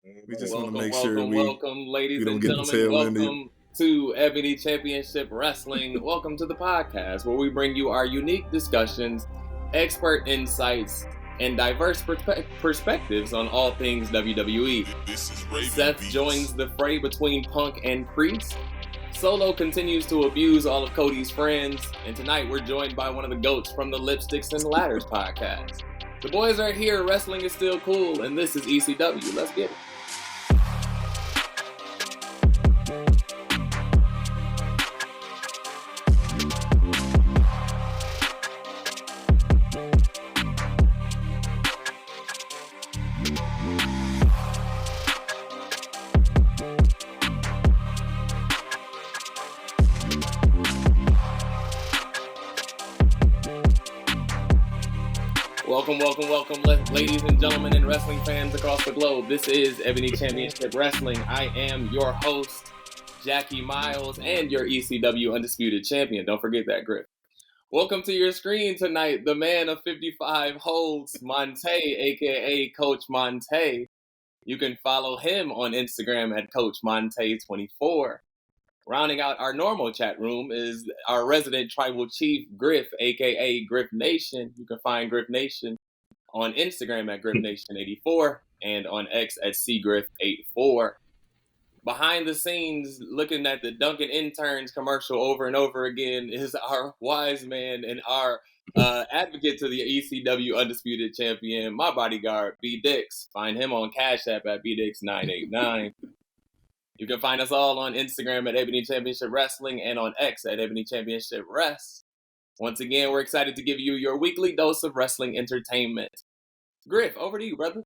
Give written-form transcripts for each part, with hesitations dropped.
We just want to Welcome, make sure welcome, we welcome, ladies don't and get the gentlemen. tail end. Welcome to Ebony Championship Wrestling. Welcome to the podcast where we bring you our unique discussions, expert insights, and diverse perspectives on all things WWE. Seth joins the fray between Punk and Priest. Solo continues to abuse all of Cody's friends. And tonight we're joined by one of the GOATs from the Lipgloss N Ladders podcast. The boys are here, wrestling is still cool, and this is ECW. Let's get it. Welcome, ladies and gentlemen and wrestling fans across the globe. This is Ebony Championship Wrestling. I am your host, Jackie Miles, and your ECW Undisputed Champion. Don't forget that, Griff. Welcome to your screen tonight, the man of 55 holds, Montay, a.k.a. Coach Montay. You can follow him on Instagram at Coach Montay24. Rounding out our normal chat room is our resident tribal chief, Griff, a.k.a. Griff Nation. You can find Griff Nation on Instagram at GriffNation84 and on X at CGriff84. Behind the scenes, looking at the Dunkin' Interns commercial over and over again, is our wise man and our advocate to the ECW Undisputed Champion, my bodyguard, BDixx. Find him on Cash App at BDixx989. You can find us all on Instagram at Ebony Championship Wrestling and on X at Ebony Championship Rest. Once again, we're excited to give you your weekly dose of wrestling entertainment. Griff, over to you, brother.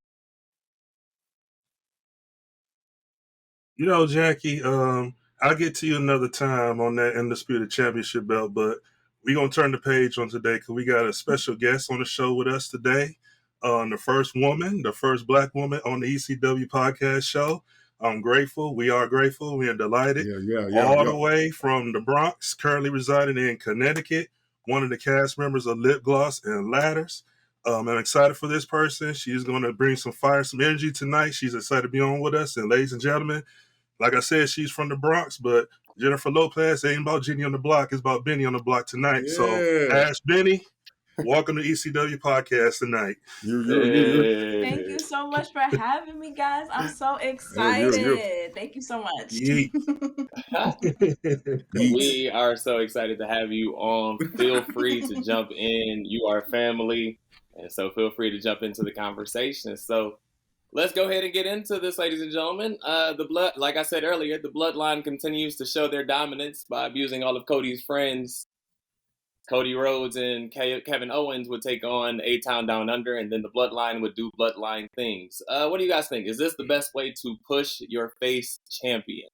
You know, Jackie, I'll get to you another time on that Undisputed Championship belt, but we're going to turn the page on today because we got a special guest on the show with us today. The first woman, the first Black woman on the ECW podcast show. I'm grateful. We are grateful. We are delighted. All the way from the Bronx, currently residing in Connecticut, one of the cast members of Lipgloss N Ladders. I'm excited for this person. She's going to bring some fire, some energy tonight. She's excited to be on with us. And ladies and gentlemen, like I said, she's from the Bronx, but Jennifer Lopez ain't about Jenny on the block. It's about Benny on the block tonight. Yeah. So, Ash Benny, welcome to ECW podcast tonight. Thank you so much for having me, guys. I'm so excited. Thank you so much. We are so excited to have you on. Feel free to jump in. You are family, and so feel free to jump into the conversation. So let's go ahead and get into this, ladies and gentlemen. Like I said earlier, the Bloodline continues to show their dominance by abusing all of Cody's friends. Cody Rhodes and Kevin Owens would take on A-Town Down Under, and then the Bloodline would do Bloodline things. What do you guys think? Is this the best way to push your face champion?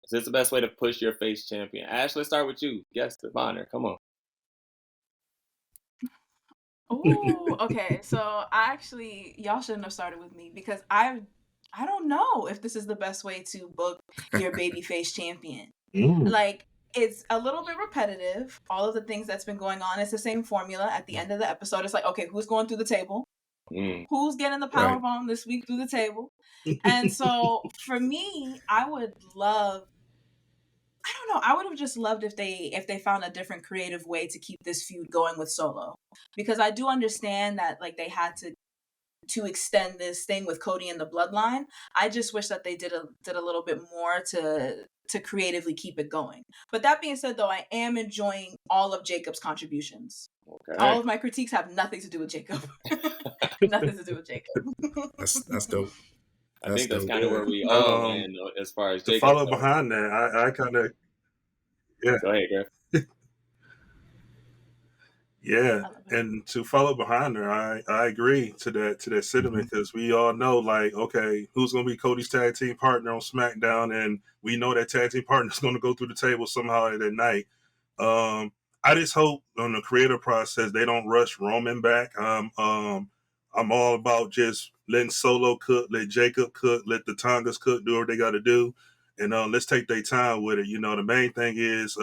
Is this the best way to push your face champion? Ash, let's start with you. Guest of honor. Come on. Oh, okay. So y'all shouldn't have started with me because I don't know if this is the best way to book your babyface champion. Like, it's a little bit repetitive. All of the things that's been going on, it's the same formula. At the end of the episode, it's like, okay, who's going through the table? Who's getting the powerbomb this week through the table? And so for me, I would have just loved if they found a different creative way to keep this feud going with Solo. Because I do understand that like they had to extend this thing with Cody and the Bloodline. I just wish that they did a little bit more to creatively keep it going. But that being said, though, I am enjoying all of Jacob's contributions. Okay. All of my critiques have nothing to do with Jacob. Nothing to do with Jacob. That's dope. I think that's kind of where we all land as far as Jacob. To follow behind that, I kind of, yeah. Go ahead, Griff. Yeah, and to follow behind her, I agree to that sentiment because we all know, like, okay, who's going to be Cody's tag team partner on SmackDown, and we know that tag team partner is going to go through the table somehow that night. I just hope on the creative process they don't rush Roman back. I'm all about just letting Solo cook, let Jacob cook, let the Tongas cook, do what they got to do, and let's take their time with it. You know, the main thing is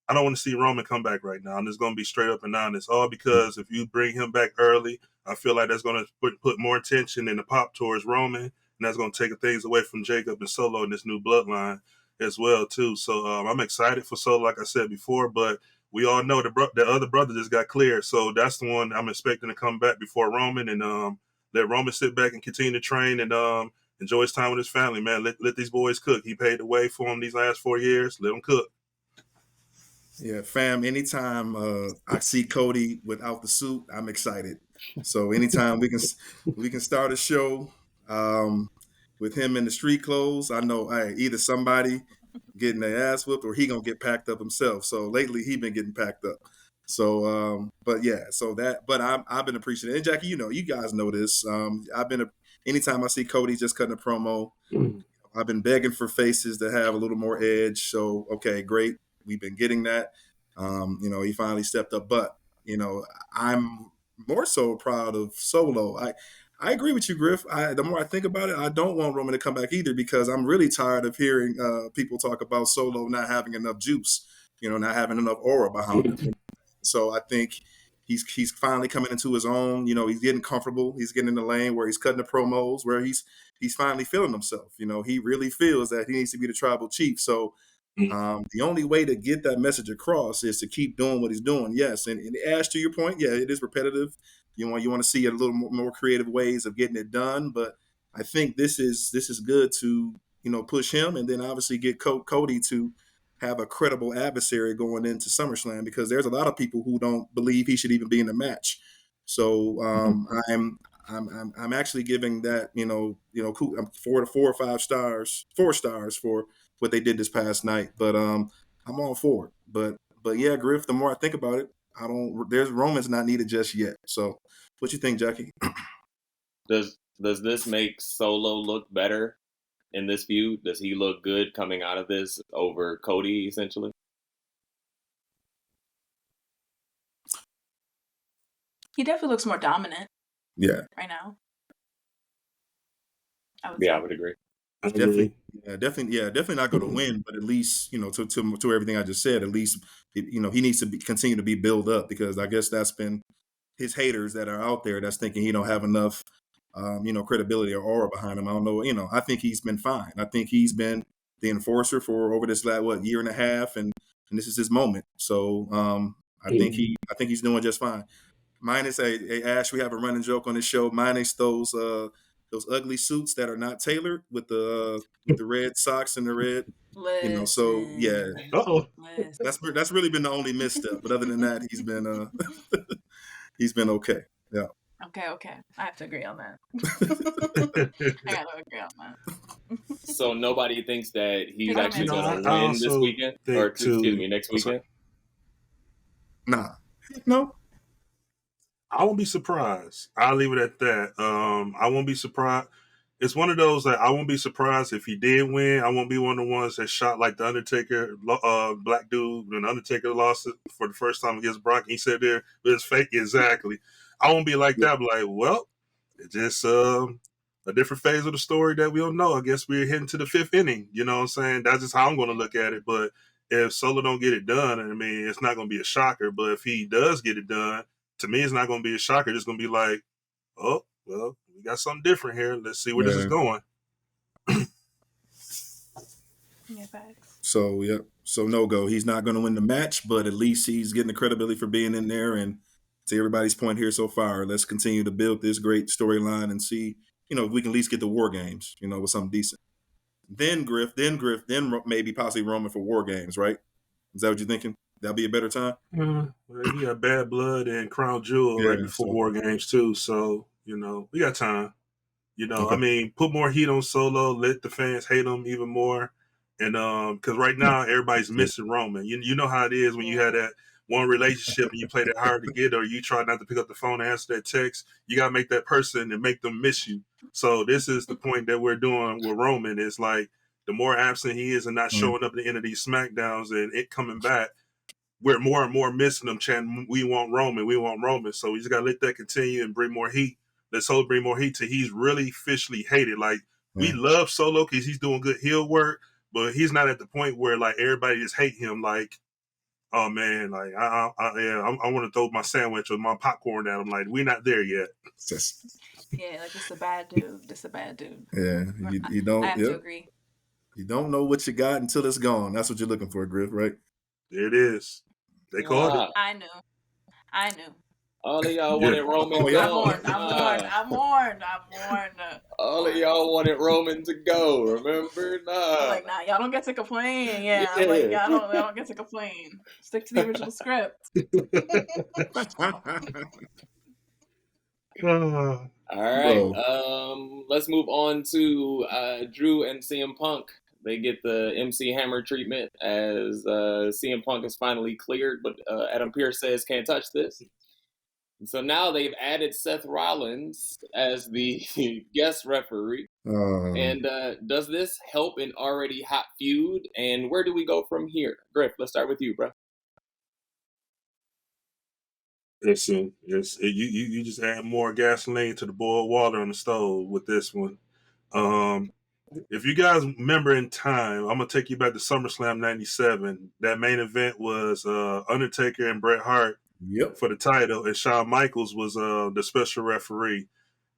I don't want to see Roman come back right now. I'm just going to be straight up and honest. All because if you bring him back early, I feel like that's going to put more attention in the pop towards Roman. and that's going to take things away from Jacob and Solo in this new bloodline as well too. So I'm excited for Solo, like I said before, but we all know the other brother just got cleared, so that's the one I'm expecting to come back before Roman, and let Roman sit back and continue to train and enjoy his time with his family, man. Let these boys cook. He paid the way for them these last 4 years. Let them cook. Yeah, fam, anytime I see Cody without the suit, I'm excited. So anytime we can start a show with him in the street clothes, I know either somebody getting their ass whipped or he gonna get packed up himself. So lately he been getting packed up. So but yeah, I've been appreciating it. And Jackie, you guys know this. Anytime I see Cody just cutting a promo, I've been begging for faces to have a little more edge. So okay, great. We've been getting that. He finally stepped up. But, I'm more so proud of Solo. I agree with you, Griff. The more I think about it, I don't want Roman to come back either because I'm really tired of hearing people talk about Solo not having enough juice, not having enough aura behind him. So I think he's finally coming into his own. He's getting comfortable. He's getting in the lane where he's cutting the promos, where he's finally feeling himself. He really feels that he needs to be the tribal chief. So the only way to get that message across is to keep doing what he's doing. Yes, and Ash, to your point, yeah, it is repetitive. You want to see a little more creative ways of getting it done, but I think this is good to push him, and then obviously get Cody to have a credible adversary going into SummerSlam because there's a lot of people who don't believe he should even be in the match. So I'm actually giving that 4 or 5 stars, 4 stars for what they did this past night. But I'm all for it. But yeah, Griff, the more I think about it, there's Roman's not needed just yet. So what you think, Jackie? Does this make Solo look better in this feud? Does he look good coming out of this over Cody, essentially? He definitely looks more dominant. Yeah. Right now. I would agree. Definitely not going to win, but at least to everything I just said, at least he needs to continue to be built up because I guess that's been his haters that are out there that's thinking he don't have enough credibility or aura behind him. I don't know. I think he's been fine. I think he's been the enforcer for over this year and a half, and this is his moment. So I think he's doing just fine. Minus Ash, we have a running joke on this show. Minus those ugly suits that are not tailored with the red socks and the red. Listen, so yeah. Listen. That's really been the only misstep. But other than that, he's been he's been okay. Yeah. Okay. I have to agree on that. I got to agree on that. So nobody thinks that he's actually going to win this weekend? Or, next weekend? Nah. No. I won't be surprised. I'll leave it at that. I won't be surprised. It's one of those that I won't be surprised if he did win. I won't be one of the ones that shot like the Undertaker, black dude, when Undertaker lost it for the first time against Brock. He said there, but it's fake. Exactly. I won't be like that. But like, well, it's just a different phase of the story that we don't know. I guess we're heading to the 5th inning. You know what I'm saying? That's just how I'm going to look at it. But if Solo don't get it done, I mean, it's not going to be a shocker. But if he does get it done, to me, it's not going to be a shocker. It's going to be like, oh, well, we got something different here. Let's see where this is going. Facts. So no go. He's not going to win the match, but at least he's getting the credibility for being in there. And to everybody's point here so far, let's continue to build this great storyline and see, if we can at least get the War Games, with something decent. Then Griff, then maybe possibly Roman for War Games, right? Is that what you're thinking? That'll be a better time? Well, he got Bad Blood and Crown Jewel right before War Games too. So, we got time. Okay. I mean, put more heat on Solo, let the fans hate him even more. And because right now everybody's missing Roman. You know how it is when you have that one relationship and you play that hard to get, or you try not to pick up the phone and answer that text. You got to make that person and make them miss you. So this is the point that we're doing with Roman. It's like the more absent he is and not showing up at the end of these SmackDowns and it coming back, we're more and more missing him chanting, we want Roman. So we just got to let that continue and bring more heat. Let's Solo bring more heat till he's really officially hated. Like, we love Solo because he's doing good heel work, but he's not at the point where, like, everybody just hate him. Like, oh, man, like, I want to throw my sandwich or my popcorn at him. Like, we're not there yet. Yeah, like this is a bad dude. This is a bad dude. Yeah, you I don't. have to Yep, agree. you don't know what you got until it's gone. That's what you're looking for, Griff, right? There it is. They called it. Ah, I knew. I knew. all of y'all Yeah. wanted Roman Oh, yeah. I'm gone. mourned. I'm mourned. I'm mourned. I'm mourned. All of y'all wanted Roman to go. Remember? I'm like, nah, y'all don't get to complain. Yeah, I'm like, Yeah. y'all don't get to complain. Stick to the original script. Ah, All right. Bro. Let's move on to Drew and CM Punk. They get the MC Hammer treatment as CM Punk is finally cleared, but Adam Pearce says can't touch this. And so now they've added Seth Rollins as the guest referee. And does this help an already hot feud? And where do we go from here? Griff, let's start with you, bro. listen, you just add more gasoline to the boiled water on the stove with this one. If you guys remember in time, I'm gonna take you back to SummerSlam '97. That main event was Undertaker and Bret Hart Yep. for the title, and Shawn Michaels was the special referee.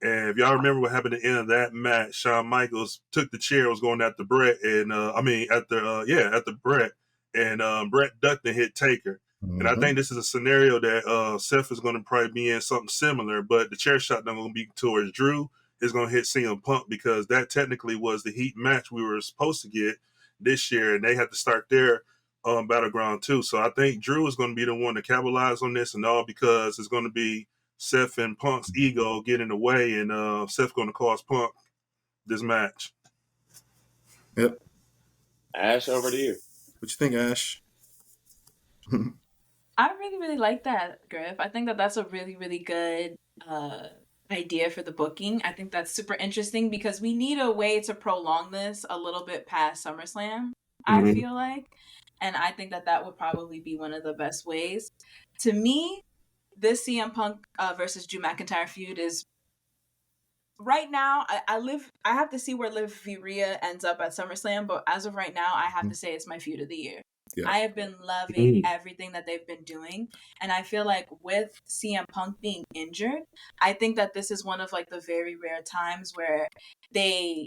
And if y'all remember what happened at the end of that match, Shawn Michaels took the chair, was going after Bret, and after Bret, and Bret ducked and hit Taker. And I think this is a scenario that Seth is going to probably be in something similar, but the chair shot not going to be towards Drew. Is going to hit CM Punk because that technically was the heat match we were supposed to get this year, and they had to start their battleground too. So I think Drew is going to be the one to capitalize on this, and all because it's going to be Seth and Punk's ego get in the way, and Seth going to cost Punk this match. Yep. Ash, over to you. What you think, Ash? I really, really like that, Griff. I think that that's a really, really good idea for the booking. I think that's super interesting because we need a way to prolong this a little bit past SummerSlam, I feel like. And I think that that would probably be one of the best ways. To me, this CM Punk versus Drew McIntyre feud is right now. I have to see where Liv Rhea ends up at SummerSlam, but as of right now, I have to say it's my feud of the year. Yeah. I have been loving everything that they've been doing. And I feel like with CM Punk being injured, I think that this is one of like the very rare times where they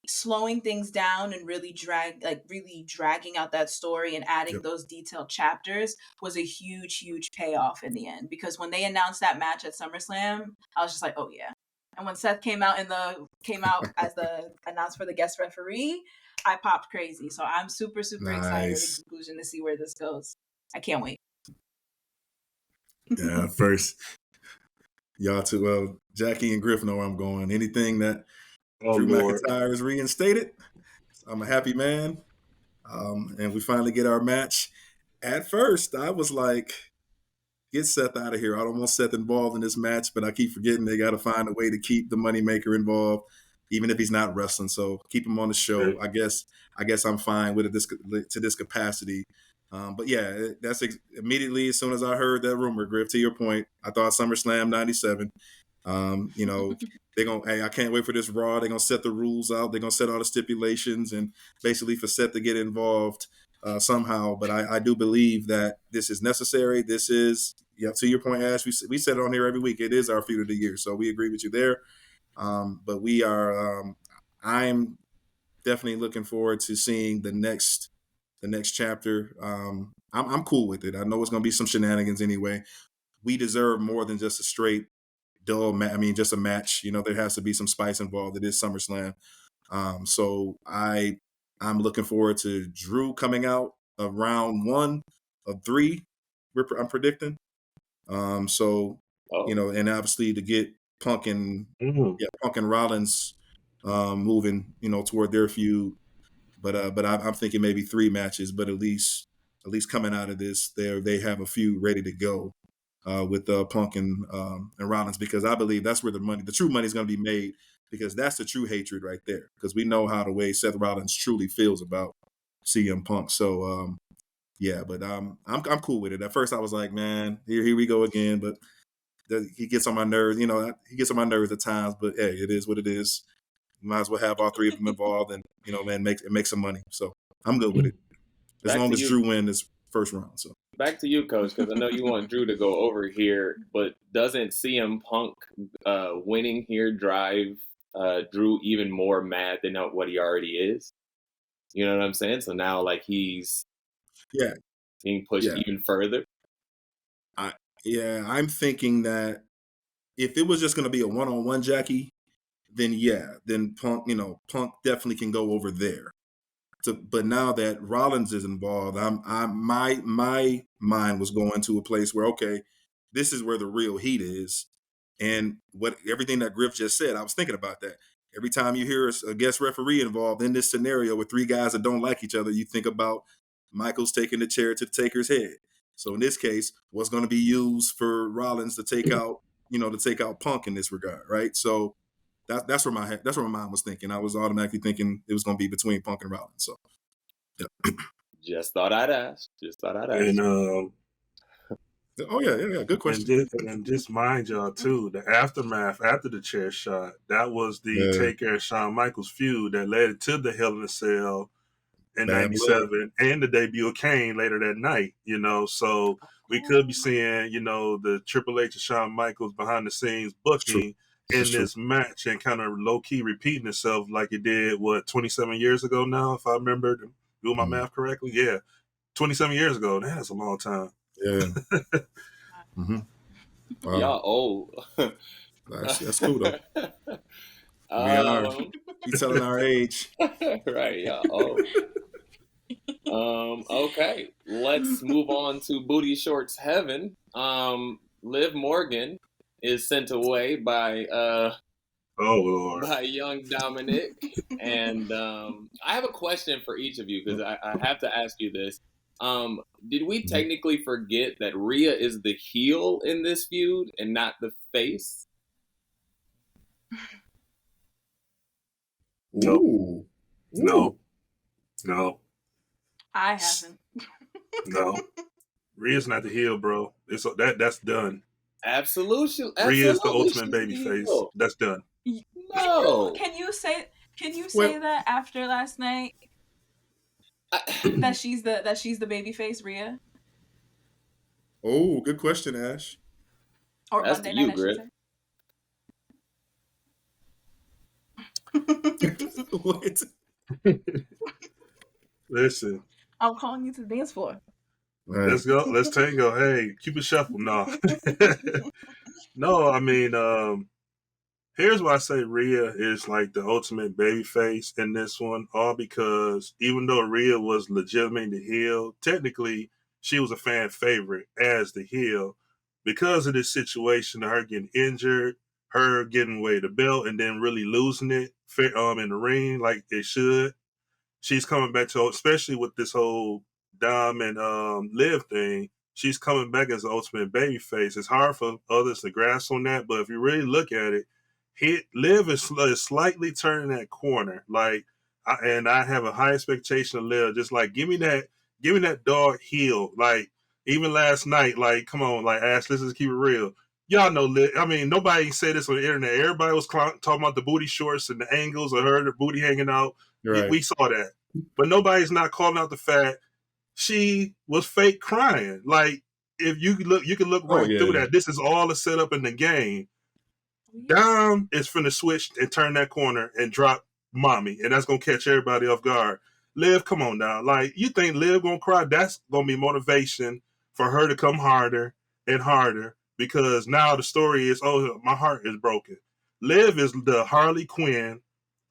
slowing things down and really dragging out that story and adding those detailed chapters was a huge, huge payoff in the end. Because when they announced that match at SummerSlam, I was just like, oh yeah. And when Seth came out as the announced for the guest referee, I popped crazy. So I'm super, super excited in conclusion to see where this goes. I can't wait. Yeah, first, y'all too. Well, Jackie and Griff know where I'm going. Anything that Drew McIntyre is reinstated, I'm a happy man. And we finally get our match. At first, I was like, get Seth out of here. I don't want Seth involved in this match, but I keep forgetting they got to find a way to keep the moneymaker involved, even if he's not wrestling. So keep him on the show. I guess I'm fine with it to this capacity. But yeah, that's immediately as soon as I heard that rumor, Griff, to your point, I thought SummerSlam 97. They're going to, hey, I can't wait for this Raw. They're going to set the rules out. They're going to set all the stipulations and basically for Seth to get involved somehow. But I do believe that this is necessary. This is, to your point, Ash, we said it on here every week. It is our feud of the year. So we agree with you there. But we are, I'm definitely looking forward to seeing the next chapter. I'm cool with it. I know it's going to be some shenanigans anyway. We deserve more than just a straight dull match. I mean, just a match. There has to be some spice involved. It is SummerSlam. So I'm looking forward to Drew coming out of round 1 of 3. I'm predicting. And obviously to get Punk and Rollins moving, toward their feud. But I'm thinking maybe 3 matches. But at least coming out of this, they have a few ready to go with Punk and Rollins, because I believe that's where the true money is going to be made, because that's the true hatred right there. Because we know how the way Seth Rollins truly feels about CM Punk. So but I'm cool with it. At first I was like, man, here we go again. But he gets on my nerves. He gets on my nerves at times. But hey, it is what it is. You might as well have all 3 of them involved, and make some money. So I'm good with it as long as Drew wins this first round. So back to you, Coach, because I know you want Drew to go over here, but doesn't CM Punk winning here drive Drew even more mad than what he already is? You know what I'm saying? So now, like, he's being pushed even further. I'm thinking that if it was just going to be a one-on-one, Jackie, then Punk definitely can go over there. But now that Rollins is involved, my mind was going to a place where, okay, this is where the real heat is, and everything that Griff just said, I was thinking about that. Every time you hear a guest referee involved in this scenario with three guys that don't like each other, you think about Michaels taking the chair to the taker's head. So in this case, what's going to be used for Rollins to take out Punk in this regard, right? So that's where my mind was thinking. I was automatically thinking it was going to be between Punk and Rollins. So, yeah. Just thought I'd ask. And good question. And just mind y'all too, the aftermath after the chair shot, that was the Taker and Shawn Michaels feud that led to the Hell in a Cell in '97 and the debut of Kane later that night. So we could be seeing the Triple H and Shawn Michaels behind the scenes booking in this match and kind of low key repeating itself like it did 27 years ago now, if I remember doing my math correctly. 27 years ago. That's a long time. Yeah. Wow. Y'all old. That's cool though. We telling our age. Right, y'all old. Okay, let's move on to Booty Shorts Heaven. Liv Morgan is sent away by by young Dominic. And I have a question for each of you, because I have to ask you this. Did we technically forget that Rhea is the heel in this feud and not the face? No. I haven't. No. Rhea's not the heel, bro. That's done. Absolutely. Rhea's the ultimate babyface. That's done. No. Can you say that after last night? That she's the babyface, Rhea? Oh, good question, Ash. Or that's Monday you, night, Griff. What? Listen. I'm calling you to the dance floor. Right. Let's go. Let's tango. Hey, Cupid Shuffle. No. No, I mean, here's why I say Rhea is like the ultimate babyface in this one, all because even though Rhea was legitimately the heel, technically she was a fan favorite as the heel because of this situation of her getting injured, her getting away the belt, and then really losing it in the ring like it should. She's coming back to, especially with this whole Dom and Liv thing, she's coming back as the ultimate babyface. It's hard for others to grasp on that, but if you really look at it, Liv is slightly turning that corner. I have a high expectation of Liv. Just like give me that dog heel. Like even last night, like come on, like Ash, let's just keep it real. Y'all know Liv. I mean, nobody said this on the internet. Everybody was talking about the booty shorts and the angles of her, the booty hanging out. Right. We saw that, but nobody's not calling out the fact she was fake crying. Like if you can look right through that. This is all a setup in the game. Dom is finna switch and turn that corner and drop mommy, and that's gonna catch everybody off guard. Liv, come on now. Like, you think Liv gonna cry? That's gonna be motivation for her to come harder and harder, because now the story is, oh, my heart is broken. Liv is the Harley Quinn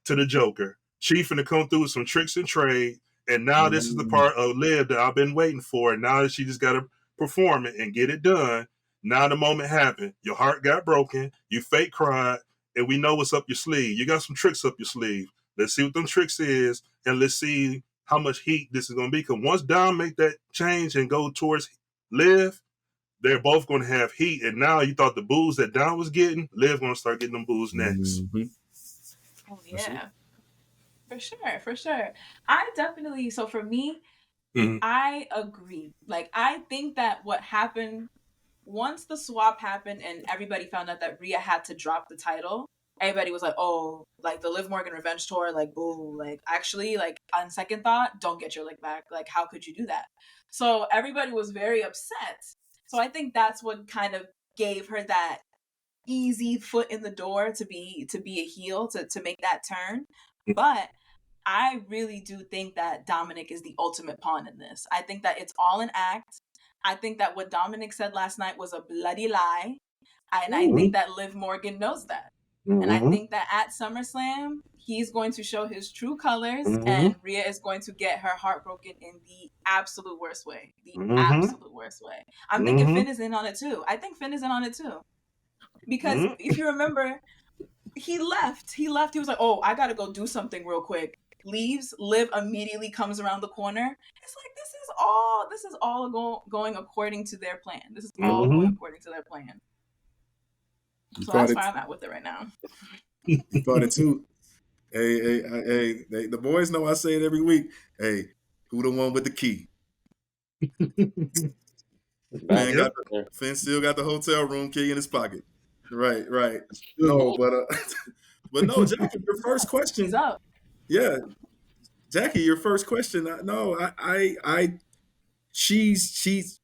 to the Joker. She finna come through with some tricks and trade, and now this is the part of Liv that I've been waiting for, and now that she just gotta perform it and get it done. Now the moment happened. Your heart got broken. You fake cried, and we know what's up your sleeve. You got some tricks up your sleeve. Let's see what them tricks is, and let's see how much heat this is going to be. Because once Dom make that change and go towards Liv, they're both going to have heat. And now you thought the boos that Dom was getting, Liv going to start getting them boos next. Oh, yeah. For sure. I definitely, so for me, I agree. Like, I think that what happened once the swap happened and everybody found out that Rhea had to drop the title, everybody was like, oh, like the Liv Morgan revenge tour, like, boo, like, actually, like, on second thought, don't get your lick back. Like, how could you do that? So everybody was very upset. So I think that's what kind of gave her that easy foot in the door to be a heel, to make that turn. But I really do think that Dominic is the ultimate pawn in this. I think that it's all an act. I think that what Dominic said last night was a bloody lie. And I think that Liv Morgan knows that. And I think that at SummerSlam, he's going to show his true colors, and Rhea is going to get her heart broken in the absolute worst way. The absolute worst way. I'm thinking Finn is in on it too. I think Finn is in on it too. Because if you remember, he left. He was like, oh, I got to go do something real quick. Leaves. Liv immediately comes around the corner. It's like, this is all going according to their plan. This is all going according to their plan. So that's where I'm at with it right now. You thought it too. Hey, the boys know I say it every week. Hey, who the one with the key? Finn still got the hotel room key in his pocket. Right. No, but no, Jackie, your first question. He's up. Yeah, Jackie, your first question. She's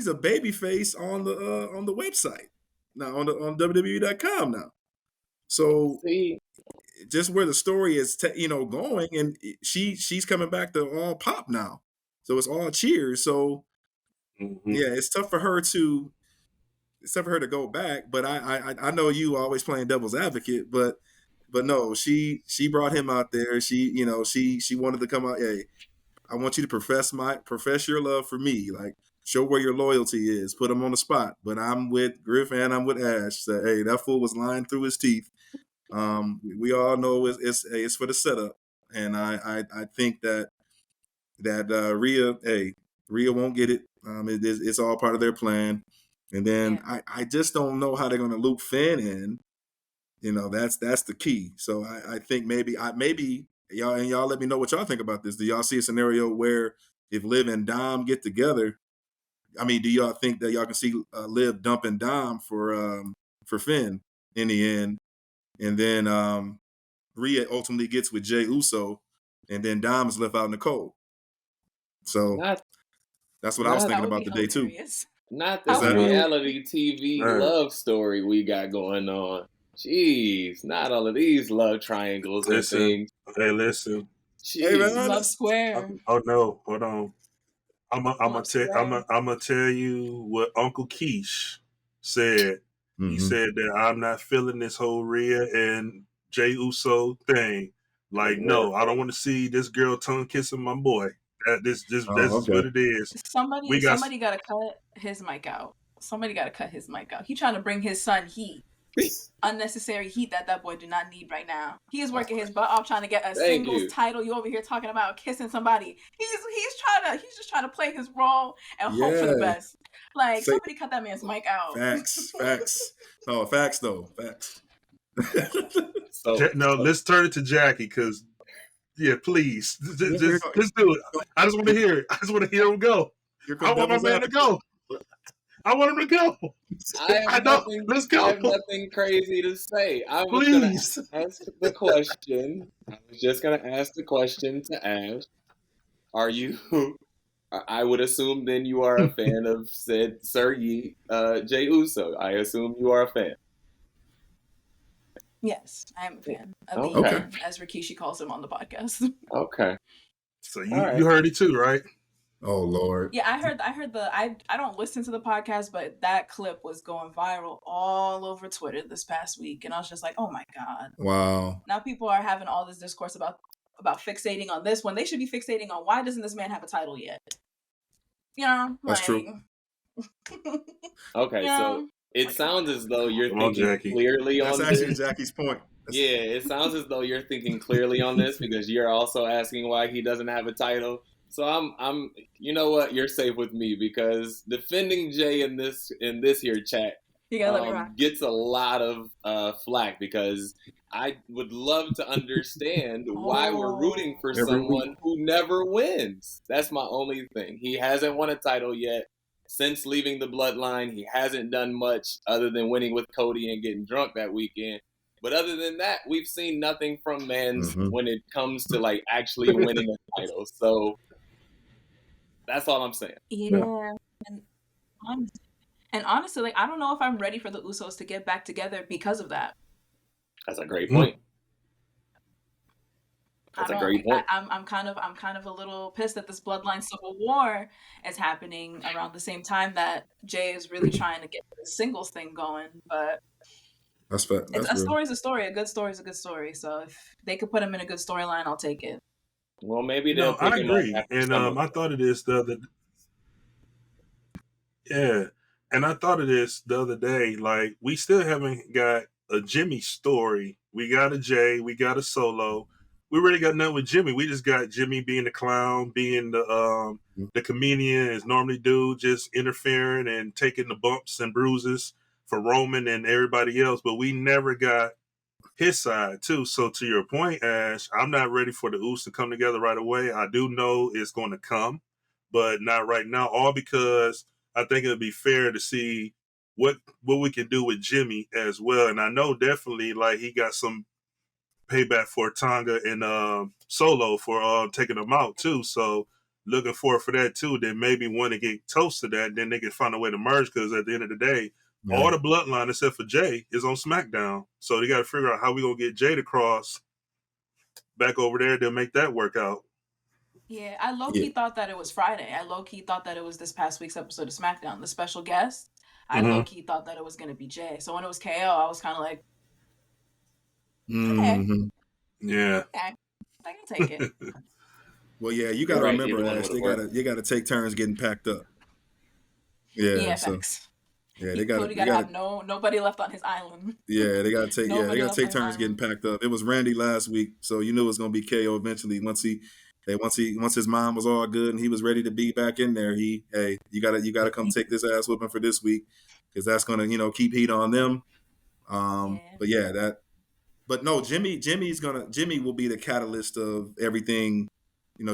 a baby face on the website now on WWE.com now. So just where the story is, going, and she's coming back to all pop now. So it's all cheers. So yeah, it's tough for her to go back. But I know you always playing devil's advocate, but no, she brought him out there. She wanted to come out. Hey, I want you to profess your love for me. Like, show where your loyalty is. Put him on the spot. But I'm with Griff and I'm with Ash. So, hey, that fool was lying through his teeth. We all know it's for the setup, and I think that Rhea won't get it. It's all part of their plan, and then I just don't know how they're going to loop Finn in. That's the key. So I think maybe y'all let me know what y'all think about this. Do y'all see a scenario where if Liv and Dom get together? I mean, do y'all think that y'all can see Liv dumping Dom for Finn in the end? And then Rhea ultimately gets with Jey Uso, and then Dom is left out in the cold. So that's what I was thinking about today too. Not this reality TV love story we got going on. Jeez, not all of these love triangles and things. Hey, listen. Hey, man, Love Square. Oh no, hold on. I'm gonna tell you what Uncle Keish said. He said that I'm not feeling this whole Rhea and Jey Uso thing. Like, no, I don't want to see this girl tongue kissing my boy. This is what it is. Somebody got to cut his mic out. He trying to bring his son heat. Unnecessary heat that boy do not need right now. He is working his butt off trying to get a singles title. You over here talking about kissing somebody. He's just trying to play his role and hope for the best. Like, somebody cut that man's mic out. Facts. No, facts though. Facts. No, let's turn it to Jackie because, please, just do it. I just want to hear it. I just want to hear him go. I want my man to go. I want him to go. Let's go. I have nothing crazy to say. I was going to ask the question. I was just going to ask the question to Ash. Are you? I would assume then you are a fan of said Sir Jey Uso. I assume you are a fan. Yes, I am a fan of the man, as Rikishi calls him on the podcast. Okay. So you heard it too, right? Oh Lord. Yeah, I heard I don't listen to the podcast, but that clip was going viral all over Twitter this past week, and I was just like, oh my God. Wow. Now people are having all this discourse about fixating on this when they should be fixating on why doesn't this man have a title yet? That's true. Okay, so it sounds as though you're thinking clearly on this. That's actually Jackie's point. Yeah, it sounds as though you're thinking clearly on this because you're also asking why he doesn't have a title. So I'm you know what? You're safe with me because defending Jay in this here chat gets a lot of flack because I would love to understand why we're rooting for someone who never wins. That's my only thing. He hasn't won a title yet. Since leaving the bloodline, he hasn't done much other than winning with Cody and getting drunk that weekend. But other than that, we've seen nothing from Mans Mhm. when it comes to like actually winning a title. So that's all I'm saying. Yeah. And honestly, like, I don't know if I'm ready for the Usos to get back together because of that. That's a great point. That's a great point. I'm kind of a little pissed that this Bloodline Civil War is happening around the same time that Jay is really trying to get the singles thing going. But That's fair. That's a real. story is a story. A good story is a good story. So if they could put him in a good storyline, I'll take it. Well, maybe No, they'll pick I him up agree, after and SummerSlam. I thought of this the other. Yeah, and I thought of this the other day. Like, we still haven't got a Jimmy story. We got a Jay. We got a Solo. We really got nothing with Jimmy. We just got Jimmy being the clown, being the comedian as normally do, just interfering and taking the bumps and bruises for Roman and everybody else. But we never got his side too. So to your point, Ash, I'm not ready for the Usos to come together right away. I do know it's going to come, but not right now. All because I think it'll be fair to see what we can do with Jimmy as well. And I know definitely like he got some payback for Tonga and Solo for taking them out too. So looking forward for that too. Then maybe when they get close to that, then they can find a way to merge. Because at the end of the day, all the bloodline except for Jay is on SmackDown. So they got to figure out how we gonna get Jay to cross back over there to make that work out. Yeah, I low-key thought that it was Friday. I low-key thought that it was this past week's episode of SmackDown, the special guest. I low-key thought that it was going to be Jay. So when it was KO, I was kind of like, okay. Yeah. Okay. I can take it. Well, yeah, you got to remember, Ash, you got to take turns getting packed up. Yeah, so thanks. yeah, they got Cody got to have nobody left on his island. Yeah, they got to take Nobody they got left to take on his turns getting island. packed up. It was Randy last week, so you knew it was going to be KO eventually. Once his mind was all good and he was ready to be back in there, you got to come take this ass whooping for this week, because that's going to keep heat on them. But yeah, but no, Jimmy will be the catalyst of everything.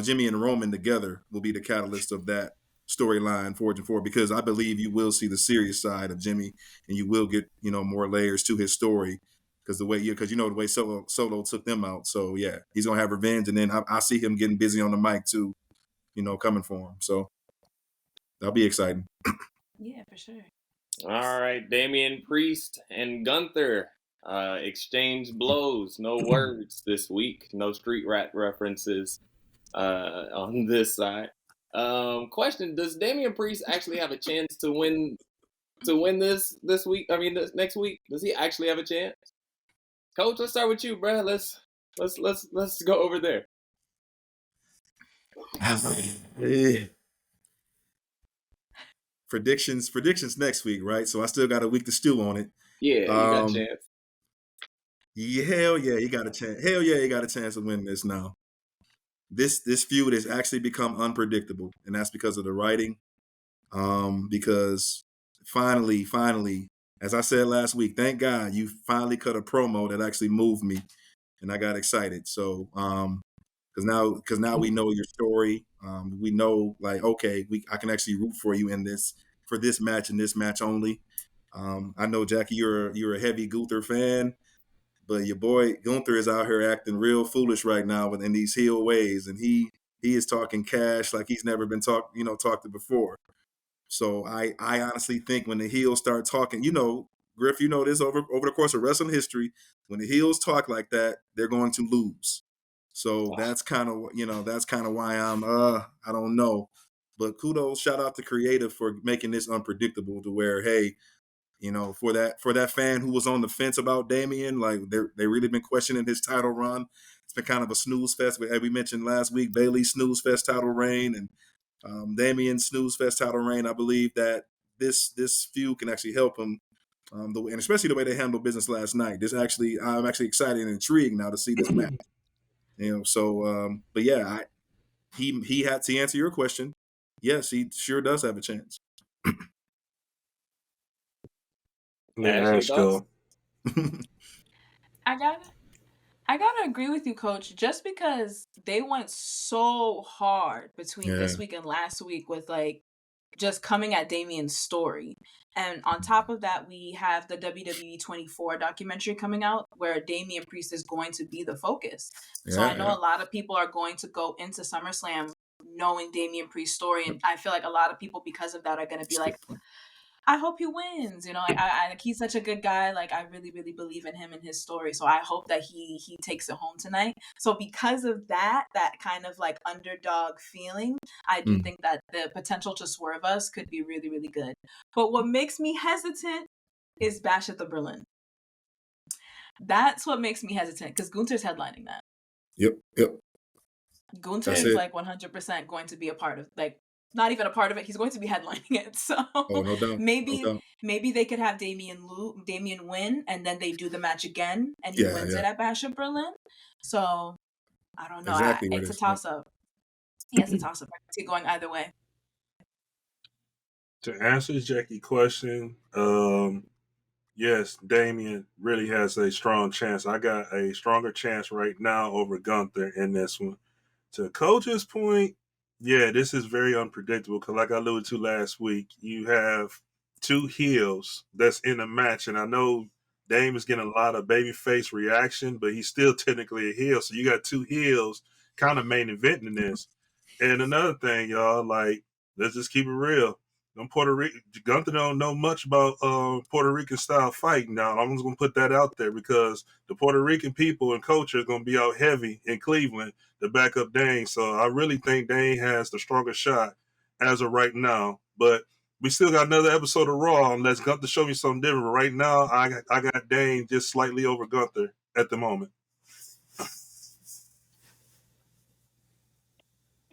Jimmy and Roman together will be the catalyst of that storyline forging forward, because I believe you will see the serious side of Jimmy, and you will get more layers to his story, because the way Solo took them out. So yeah, he's gonna have revenge, and then I see him getting busy on the mic too, coming for him. So that'll be exciting. Yeah, for sure. All right, Damien Priest and Gunther exchange blows. No words this week. No street rat references on this side. Question: does Damien Priest actually have a chance to win this week? I mean, this next week. Does he actually have a chance? Coach, let's start with you, bro. Let's go over there. Predictions next week, right? So I still got a week to stew on it. Yeah, you got a chance. Yeah, hell yeah, he got a chance. Hell yeah, he got a chance of winning this now. This feud has actually become unpredictable, and that's because of the writing. Because finally, as I said last week, thank God you finally cut a promo that actually moved me, and I got excited. So, because now we know your story. We know, like, okay, I can actually root for you for this match and this match only. I know, Jackie, you're a heavy Gunther fan, but your boy Gunther is out here acting real foolish right now within these heel ways, and he is talking cash like he's never been talked to before. So I honestly think when the heels start talking, Griff, this over the course of wrestling history, when the heels talk like that, they're going to lose. So that's kind of why I'm I don't know. But kudos, shout out to creative for making this unpredictable to where, hey, for that fan who was on the fence about Damien, like they really been questioning his title run. It's been kind of a snooze fest. As we mentioned last week, Bailey's snooze fest title reign and Damien snooze fest title reign. I believe that this feud can actually help him, and especially the way they handled business last night. I'm actually excited and intrigued now to see this match. But yeah, he had to answer your question. Yes, he sure does have a chance. Ash, go. I gotta agree with you, Coach. Just because they went so hard between this week and last week with like just coming at Damien's story. And on top of that, we have the WWE 24 documentary coming out where Damien Priest is going to be the focus. So I know a lot of people are going to go into SummerSlam knowing Damien Priest's story. And I feel like a lot of people, because of that, are going to be like, I hope he wins. You know, like he's such a good guy. Like I really, really believe in him and his story. So I hope that he takes it home tonight. So because of that kind of like underdog feeling, I do think that the potential to swerve us could be really, really good. But what makes me hesitant is Bash at the Berlin. That's what makes me hesitant because Gunther's headlining that. Yep. Gunther is like 100% going to be a part of, like, not even a part of it. He's going to be headlining it. So no doubt. maybe they could have Damien win, and then they do the match again, and he wins it at Bash at Berlin. So I don't know. Exactly It's a toss up. Yes, a toss up. I can see it going either way. To answer Jackie's question, yes, Damien really has a strong chance. I got a stronger chance right now over Gunther in this one. To Coach's point, yeah, this is very unpredictable because, like I alluded to last week, you have two heels that's in a match, and I know Dame is getting a lot of babyface reaction, but he's still technically a heel. So you got two heels kind of main eventing this. And another thing, y'all, like, let's just keep it real. Gunther don't know much about Puerto Rican style fighting. Now I'm just gonna put that out there because the Puerto Rican people and culture is gonna be out heavy in Cleveland to back up Dane. So I really think Dane has the stronger shot as of right now. But we still got another episode of Raw unless Gunther show me something different. But right now I got Dane just slightly over Gunther at the moment.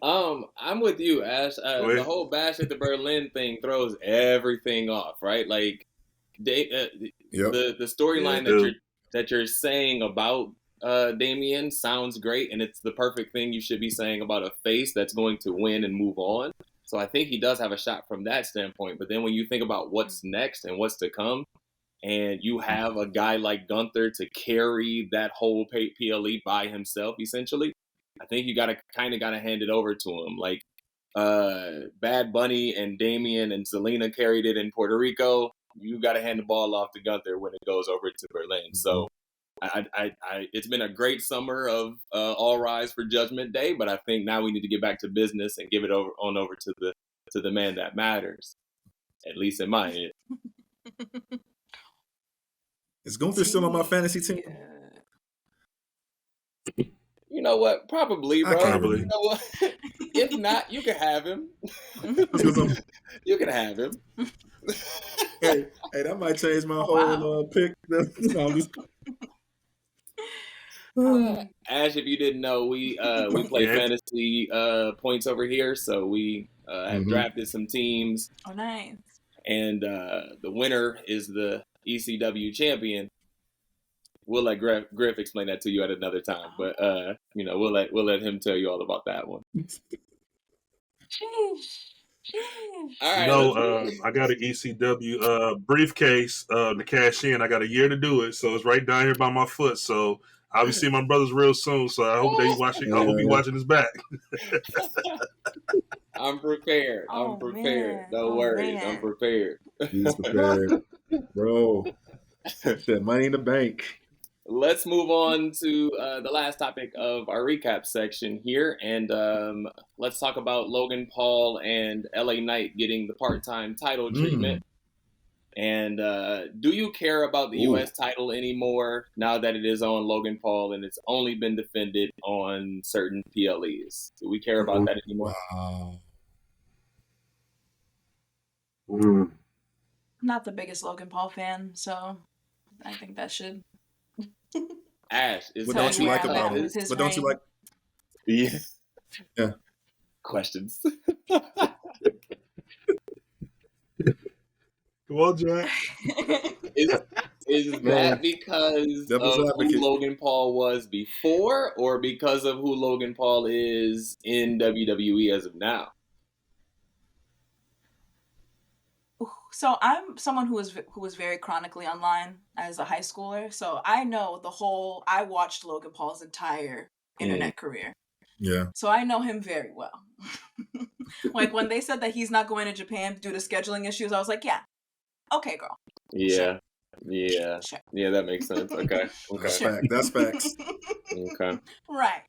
I'm with you, Ash. The whole Bash at the Berlin thing throws everything off, right? Like, the storyline that you're saying about Damien sounds great, and it's the perfect thing you should be saying about a face that's going to win and move on. So I think he does have a shot from that standpoint. But then when you think about what's next and what's to come, and you have a guy like Gunther to carry that whole PLE by himself, essentially, I think you gotta hand it over to him. Like Bad Bunny and Damien and Selena carried it in Puerto Rico. You gotta hand the ball off to Gunther when it goes over to Berlin. So it's been a great summer of All Rise for Judgment Day, but I think now we need to get back to business and give it over to the man that matters. At least in my head. Is Gunther still on my fantasy team? You know what? Probably, bro. Probably. You know what? If not, you can have him. You can have him. hey, that might change my whole pick. Ash, if you didn't know, we play fantasy points over here, so we have drafted some teams. Oh, nice. And the winner is the ECW champion. We'll let Griff explain that to you at another time, but we'll let him tell you all about that one. All right, I got an ECW briefcase to cash in. I got a year to do it, so it's right down here by my foot. So I'll be seeing my brothers real soon. So I hope they watching. I hope he watching his back. I'm prepared. I'm prepared. Man. No worries. Man. I'm prepared. He's prepared, bro. That money in the bank. Let's move on to the last topic of our recap section here, and let's talk about Logan Paul and LA Knight getting the part-time title treatment. And do you care about the U.S. title anymore now that it is on Logan Paul and it's only been defended on certain PLEs? Do we care about that anymore? Wow. I'm not the biggest Logan Paul fan, so I think that should... Ash, what don't you like about it? What don't you like? Yeah. Questions. Come on, Jack. Is that because of who Logan Paul was before, or because of who Logan Paul is in WWE as of now? So I'm someone who was very chronically online as a high schooler. So I know I watched Logan Paul's entire internet career. Yeah. So I know him very well. Like when they said that he's not going to Japan due to scheduling issues, I was like, yeah, okay, girl. Yeah. Yeah. Sure. Yeah, that makes sense. Okay. That's Okay. fact. That's facts. Okay. Right.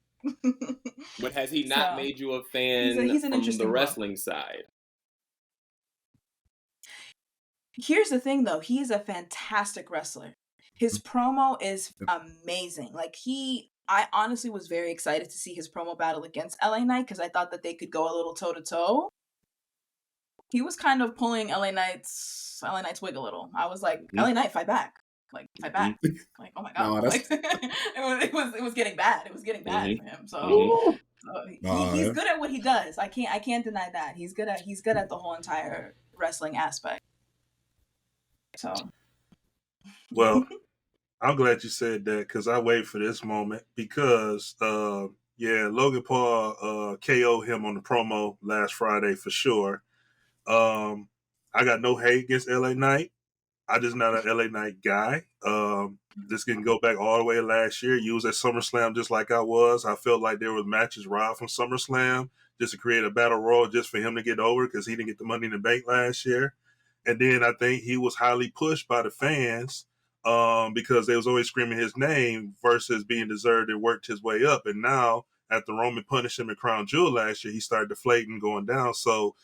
But has he not So, made you a fan he's an from the interesting book. wrestling side? Here's the thing, though. He is a fantastic wrestler. His promo is amazing. Like, I honestly was very excited to see his promo battle against LA Knight because I thought that they could go a little toe-to-toe. He was kind of pulling LA Knight's wig a little. I was like, LA Knight, fight back. Like, fight back. Like, oh my God. No, that's- Like, it was getting bad. It was getting bad for him. So, he's good at what he does. I can't deny that. He's good at the whole entire wrestling aspect. So, Well, I'm glad you said that because I wait for this moment because, Logan Paul KO'd him on the promo last Friday for sure. I got no hate against LA Knight. I just not an LA Knight guy. This can go back all the way to last year. You was at SummerSlam just like I was. I felt like there were matches robbed from SummerSlam just to create a battle royal just for him to get over because he didn't get the Money in the Bank last year. And then I think he was highly pushed by the fans because they was always screaming his name versus being deserved and worked his way up. And now after Roman punished him at Crown Jewel last year, he started deflating, going down. So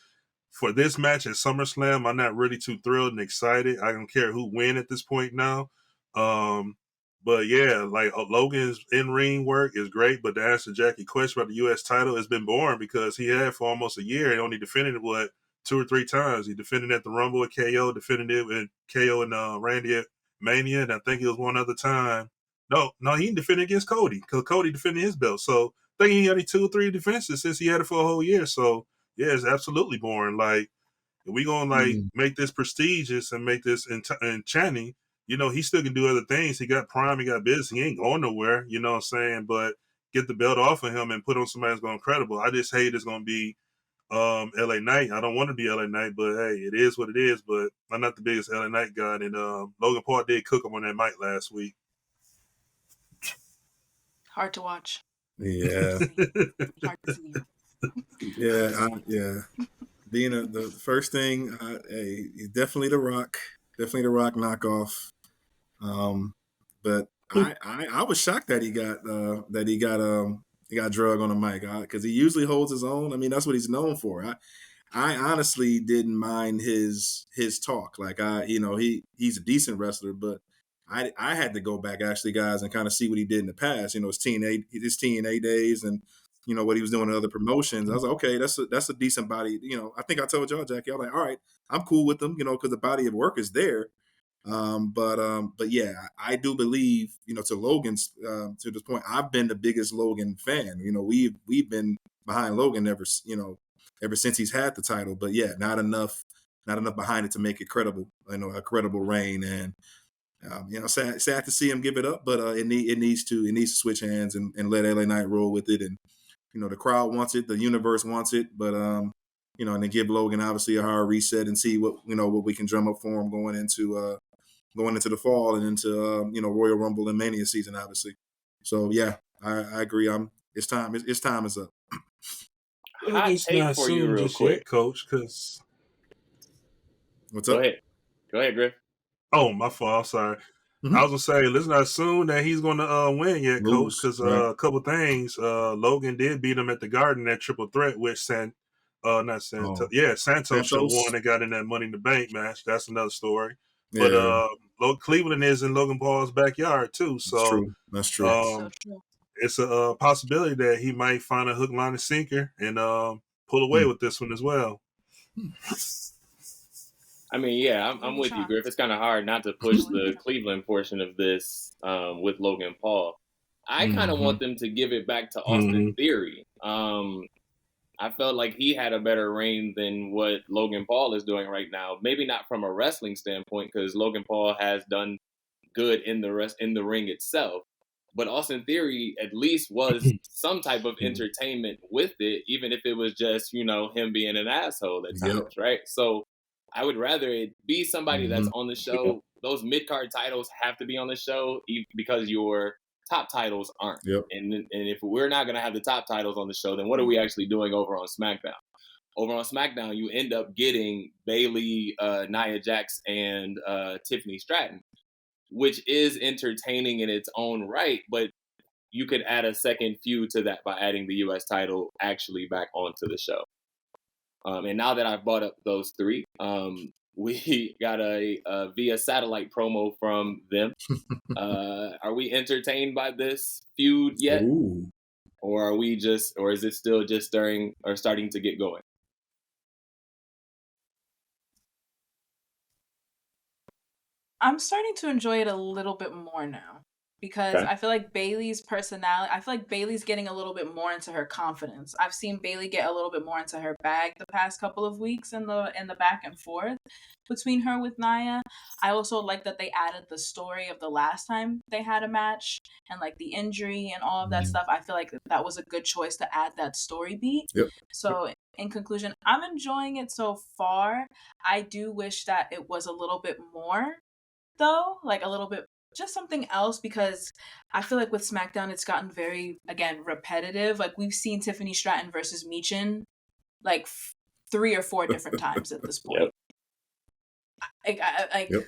for this match at SummerSlam, I'm not really too thrilled and excited. I don't care who win at this point now. But yeah, like Logan's in-ring work is great, but to answer Jackie's question about the U.S. title, it's been boring because he had for almost a year and only defended it, 2 or 3 times. He defended at the Rumble at KO, defended it with KO and Randy at Mania, and I think it was one other time. No, he didn't defend against Cody because Cody defended his belt. So I think he had 2 or 3 defenses since he had it for a whole year. So yeah, it's absolutely boring. Like, if we gonna make this prestigious and make this enchanting, he still can do other things. He got Prime, he got business. He ain't going nowhere. You know what I'm saying? But get the belt off of him and put on somebody that's going credible. I just hate it's gonna be LA Knight. I don't want to be LA Knight, but hey, it is what it is. But I'm not the biggest LA Knight guy. And Logan Paul did cook him on that mic last week. hard to watch. Yeah. Hard to see. Yeah. Being the first thing, he's definitely the Rock knockoff. But I was shocked that he got drug on the mic because he usually holds his own. I mean, that's what he's known for. I honestly didn't mind his talk. Like he's a decent wrestler, but I had to go back actually, guys, and kind of see what he did in the past. His TNA days and what he was doing in other promotions. I was like, okay, that's a decent body. I think I told y'all, Jackie, I was like, all right, I'm cool with them, because the body of work is there. But yeah, I do believe, to Logan's, to this point, I've been the biggest Logan fan. We've been behind Logan ever since he's had the title. But yeah, not enough behind it to make it credible. A credible reign. And sad to see him give it up, but it needs to switch hands and let LA Knight roll with it. And the crowd wants it, the universe wants it, but and then give Logan obviously a hard reset and see what we can drum up for him going into the fall and into Royal Rumble and Mania season, obviously. So yeah, I agree. It's time. It's time is up. Hot take for you real quick, Coach. Because what's up? Go ahead, Griff. Oh, my fault. I'm sorry. Mm-hmm. I was gonna say, let's not assume that he's gonna win yet, Coach. Because a couple things. Logan did beat him at the Garden at Triple Threat, which Santos won and got in that Money in the Bank match. That's another story. Yeah. But Cleveland is in Logan Paul's backyard too, so that's true. So true. It's a possibility that he might find a hook, line, and sinker and pull away with this one as well. I mean, yeah, I'm with you, Griff. It's kind of hard not to push the Cleveland portion of this with Logan Paul. I kind of want them to give it back to Austin Theory. I felt like he had a better reign than what Logan Paul is doing right now. Maybe not from a wrestling standpoint, because Logan Paul has done good in the ring itself. But Austin Theory at least was some type of entertainment with it, even if it was just, him being an asshole at times, right? So I would rather it be somebody that's on the show. Those mid-card titles have to be on the show because your top titles aren't. And if we're not going to have the top titles on the show, then what are we actually doing over on SmackDown? over on SmackDown, you end up getting Bayley, Nia Jax, and Tiffany Stratton, which is entertaining in its own right, but you could add a second feud to that by adding the U.S. title actually back onto the show. And now that I've brought up those three, we got a via satellite promo from them. Are we entertained by this feud yet? Ooh. Or is it still just starting to get going? I'm starting to enjoy it a little bit more now because Okay. I feel like Bayley's personality, I feel like Bayley's getting a little bit more into her confidence. I've seen Bayley get a little bit more into her bag the past couple of weeks in the back and forth between her with Nia. I also like that they added the story of the last time they had a match and like the injury and all of that stuff. I feel like that was a good choice to add that story beat. Yep. So in conclusion, I'm enjoying it so far. I do wish that it was a little bit more, though, like a little bit, just something else, because I feel like with SmackDown it's gotten very, again, repetitive. Like we've seen Tiffany Stratton versus Michin like 3 or 4 different times at this point. Yep.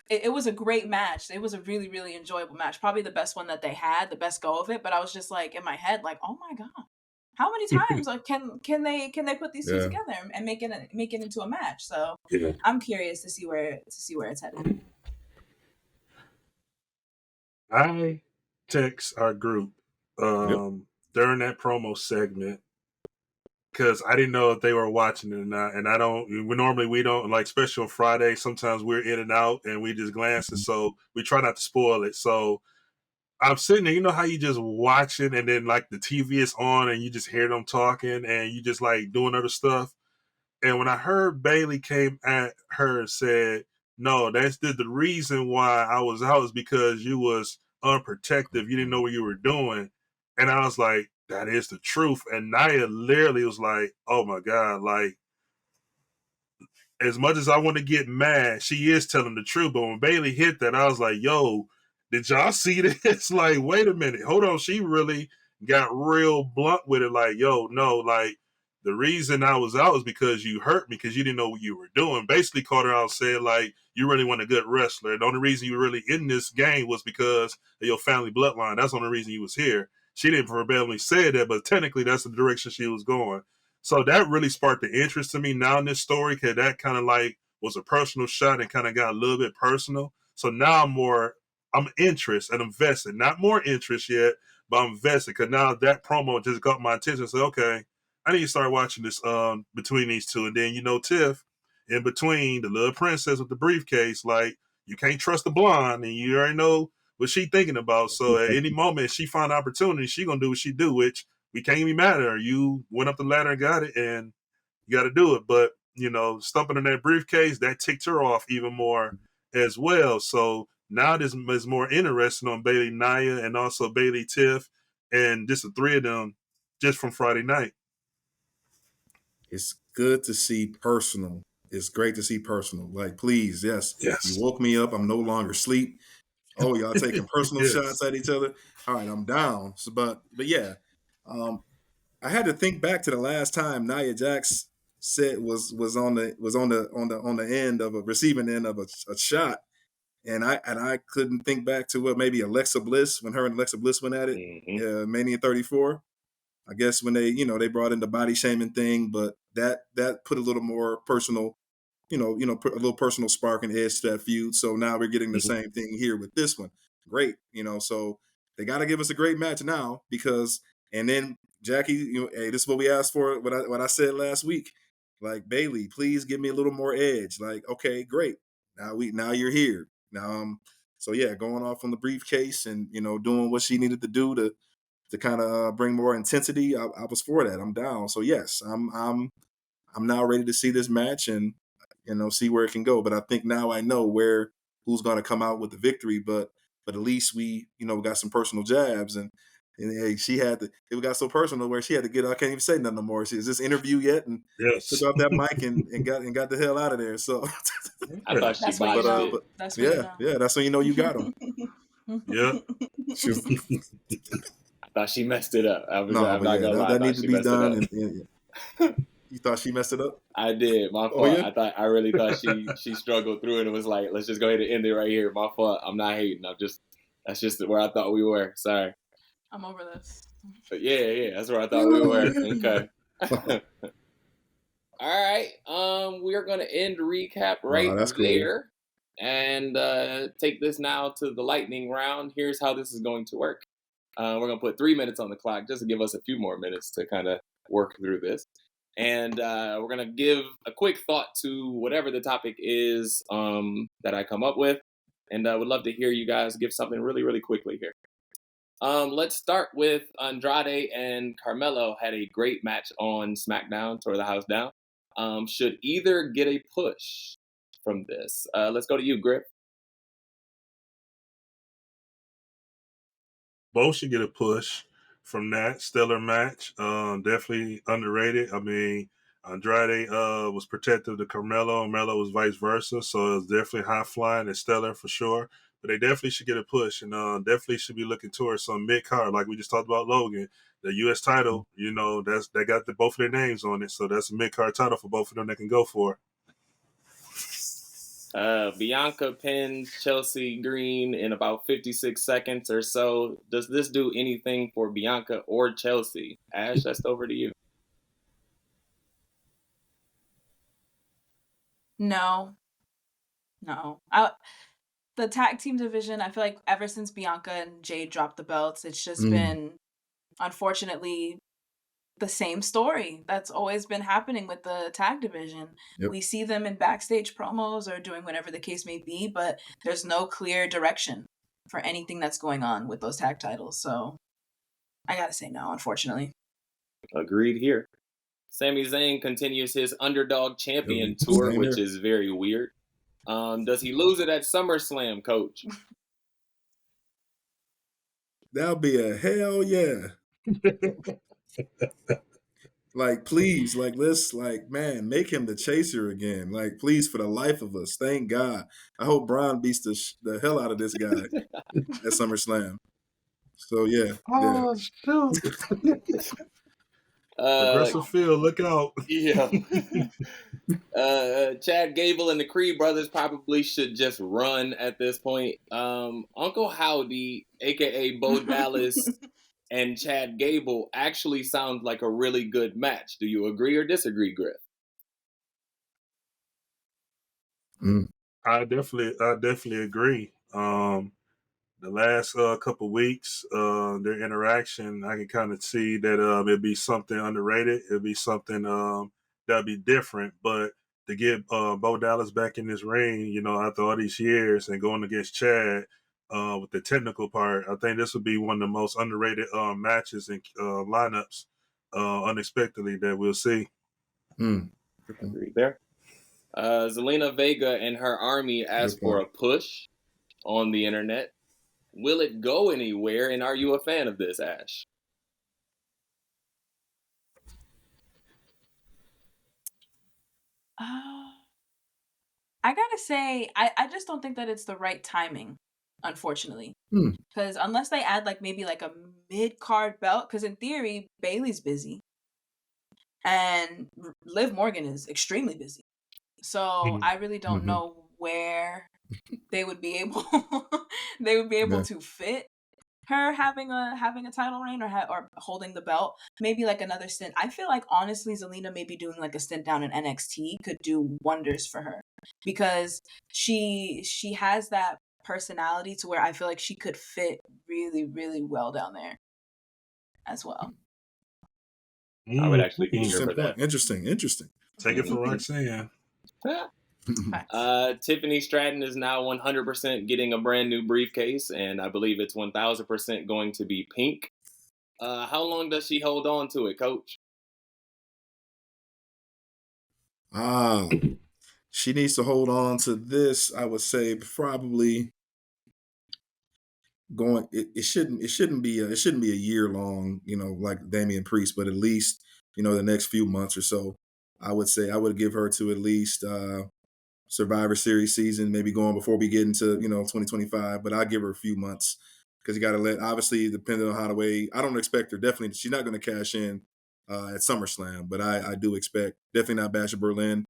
It was a great match. It was a really, really enjoyable match, probably the best one that they had, the best go of it. But I was just like in my head like, oh my god, how many times like can they put these two together and make it into a match? So I'm curious to see where it's headed. I text our group during that promo segment because I didn't know if they were watching it or not. And we don't like, especially on Friday, sometimes we're in and out and we just glance. And so we try not to spoil it. So I'm sitting there, you know how you just watching and then like the TV is on and you just hear them talking and you just like doing other stuff. And when I heard Bayley came at her and said, no, that's the reason why I was out is because you was unprotected. You didn't know what you were doing. And I was like, that is the truth. And Nia literally was like, oh my God, like, as much as I want to get mad, she is telling the truth. But when Bayley hit that, I was like, yo, did y'all see this? Like, wait a minute. Hold on. She really got real blunt with it. Like, yo, no, like, the reason I was out is because you hurt me because you didn't know what you were doing. Basically called her out and said, like, you really want a good wrestler. The only reason you were really in this game was because of your family bloodline. That's the only reason you was here. She didn't verbally say that, but technically that's the direction she was going. So that really sparked the interest to me now in this story because that kind of like was a personal shot and kind of got a little bit personal. So now I'm interested and invested. Not more interest yet, but I'm invested because now that promo just got my attention. So, okay, I need to start watching this between these two. And then, Tiff, in between, the little princess with the briefcase, like, you can't trust the blonde, and you already know what she thinking about. So at any moment, she find opportunity, she going to do what she do, which we can't even mad at her. You went up the ladder and got it, and you got to do it. But, stumping in that briefcase, that ticked her off even more as well. So now this is more interesting on Bayley Nia and also Bayley Tiff, and just the three of them just from Friday night. It's good to see personal. It's great to see personal. Like, please, yes. You woke me up. I'm no longer asleep. Oh, y'all taking personal shots at each other. All right, I'm down. So, but yeah, I had to think back to the last time Nia Jax said was on the end of a receiving end of a shot, and I couldn't think back to what maybe Alexa Bliss when her and Alexa Bliss went at it, Mania 34. I guess when they brought in the body shaming thing, but that put a little more personal, put a little personal spark and edge to that feud. So now we're getting the same thing here with this one. Great, so they got to give us a great match now and then Jackie, hey, this is what we asked for. What I said last week, like, Bayley, please give me a little more edge. Like, okay, great. Now you're here. Now, so yeah, going off on the briefcase and doing what she needed to do to kind of bring more intensity. I was for that. I'm down. So yes, I'm now ready to see this match and see where it can go. But I think now I know who's going to come out with the victory. But at least we got some personal jabs and hey, it got so personal where she had to get. I can't even say nothing no more. Is this interview yet? And took off that mic and got the hell out of there. So I thought she botched it. That's when you know you got them. Yeah. I thought she messed it up. I'm not gonna lie. That needs to be done. You thought she messed it up? I did. My fault. Oh, yeah? I really thought she struggled through it and was like, let's just go ahead and end it right here. My fault. I'm not hating. That's just where I thought we were. Sorry. I'm over this. But yeah, that's where I thought we were. Okay. All right. We are gonna end recap right that's cool. there. And take this now to the lightning round. Here's how this is going to work. We're going to put 3 minutes on the clock just to give us a few more minutes to kind of work through this. And we're going to give a quick thought to whatever the topic is that I come up with. And I would love to hear you guys give something really, really quickly here. Let's start with Andrade and Carmelo had a great match on SmackDown, tore the house down. Should either get a push from this? Let's go to you, Griff. Both should get a push from that stellar match. Definitely underrated. I mean, Andrade was protective to Carmelo. Carmelo was vice versa. So it was definitely high flying and stellar for sure. But they definitely should get a push and definitely should be looking towards some mid card, like we just talked about Logan. The U.S. title, you know, they got both of their names on it. So that's a mid card title for both of them they can go for. Bianca pins Chelsea Green in about 56 seconds or so. Does this do anything for Bianca or Chelsea? Ash, that's over to you. No. The tag team division, I feel like ever since Bianca and Jade dropped the belts, it's just been, unfortunately, the same story that's always been happening with the tag division. Yep. We see them in backstage promos or doing whatever the case may be, but there's no clear direction for anything that's going on with those tag titles. So I gotta say no, unfortunately. Agreed here. Sami Zayn continues his underdog champion tour, which is very weird. Does he lose it at SummerSlam, Coach? That'll be a hell yeah. Like, please, like, let's, like, man, make him the chaser again. Like, please, for the life of us. Thank God. I hope Braun beats the hell out of this guy at SummerSlam. So, yeah. Oh, shoot. Aggressive Phil, look out. Yeah. Chad Gable and the Creed brothers probably should just run at this point. Uncle Howdy, a.k.a. Bo Dallas, and Chad Gable actually sound like a really good match. Do you agree or disagree, Griff? I definitely agree. The last couple weeks, their interaction, I can kind of see that it'd be something underrated. It'd be something that'd be different. But to get Bo Dallas back in this ring, you know, after all these years and going against Chad with the technical part, I think this would be one of the most underrated matches and lineups unexpectedly that we'll see. Agreed there. Zelina Vega and her army asked for a push on the internet. Will it go anywhere, and are you a fan of this, Ash? I gotta say, I just don't think that it's the right timing, unfortunately. Because unless they add like maybe like a mid-card belt, because in theory, Bayley's busy. And Liv Morgan is extremely busy. So I really don't know where they would be able to fit her having a title reign or holding the belt. Maybe like another stint. I feel like honestly Zelina maybe doing like a stint down in NXT could do wonders for her, because she has that personality to where I feel like she could fit really, really well down there as well. I would actually be here for that. Interesting. Take it for Roxanne. Tiffany Stratton is now 100% getting a brand new briefcase, and I believe it's 1,000% going to be pink. How long does she hold on to it, Coach? She needs to hold on to this, I would say, probably going. It shouldn't be a year long, you know, like Damien Priest, but at least, you know, the next few months or so. I would say I would give her to at least Survivor Series season, maybe going before we get into, you know, 2025. But I'll give her a few months, because you got to obviously, depending on how the way, I don't expect her, definitely, she's not going to cash in at SummerSlam. But I do expect definitely not Bash of Berlin,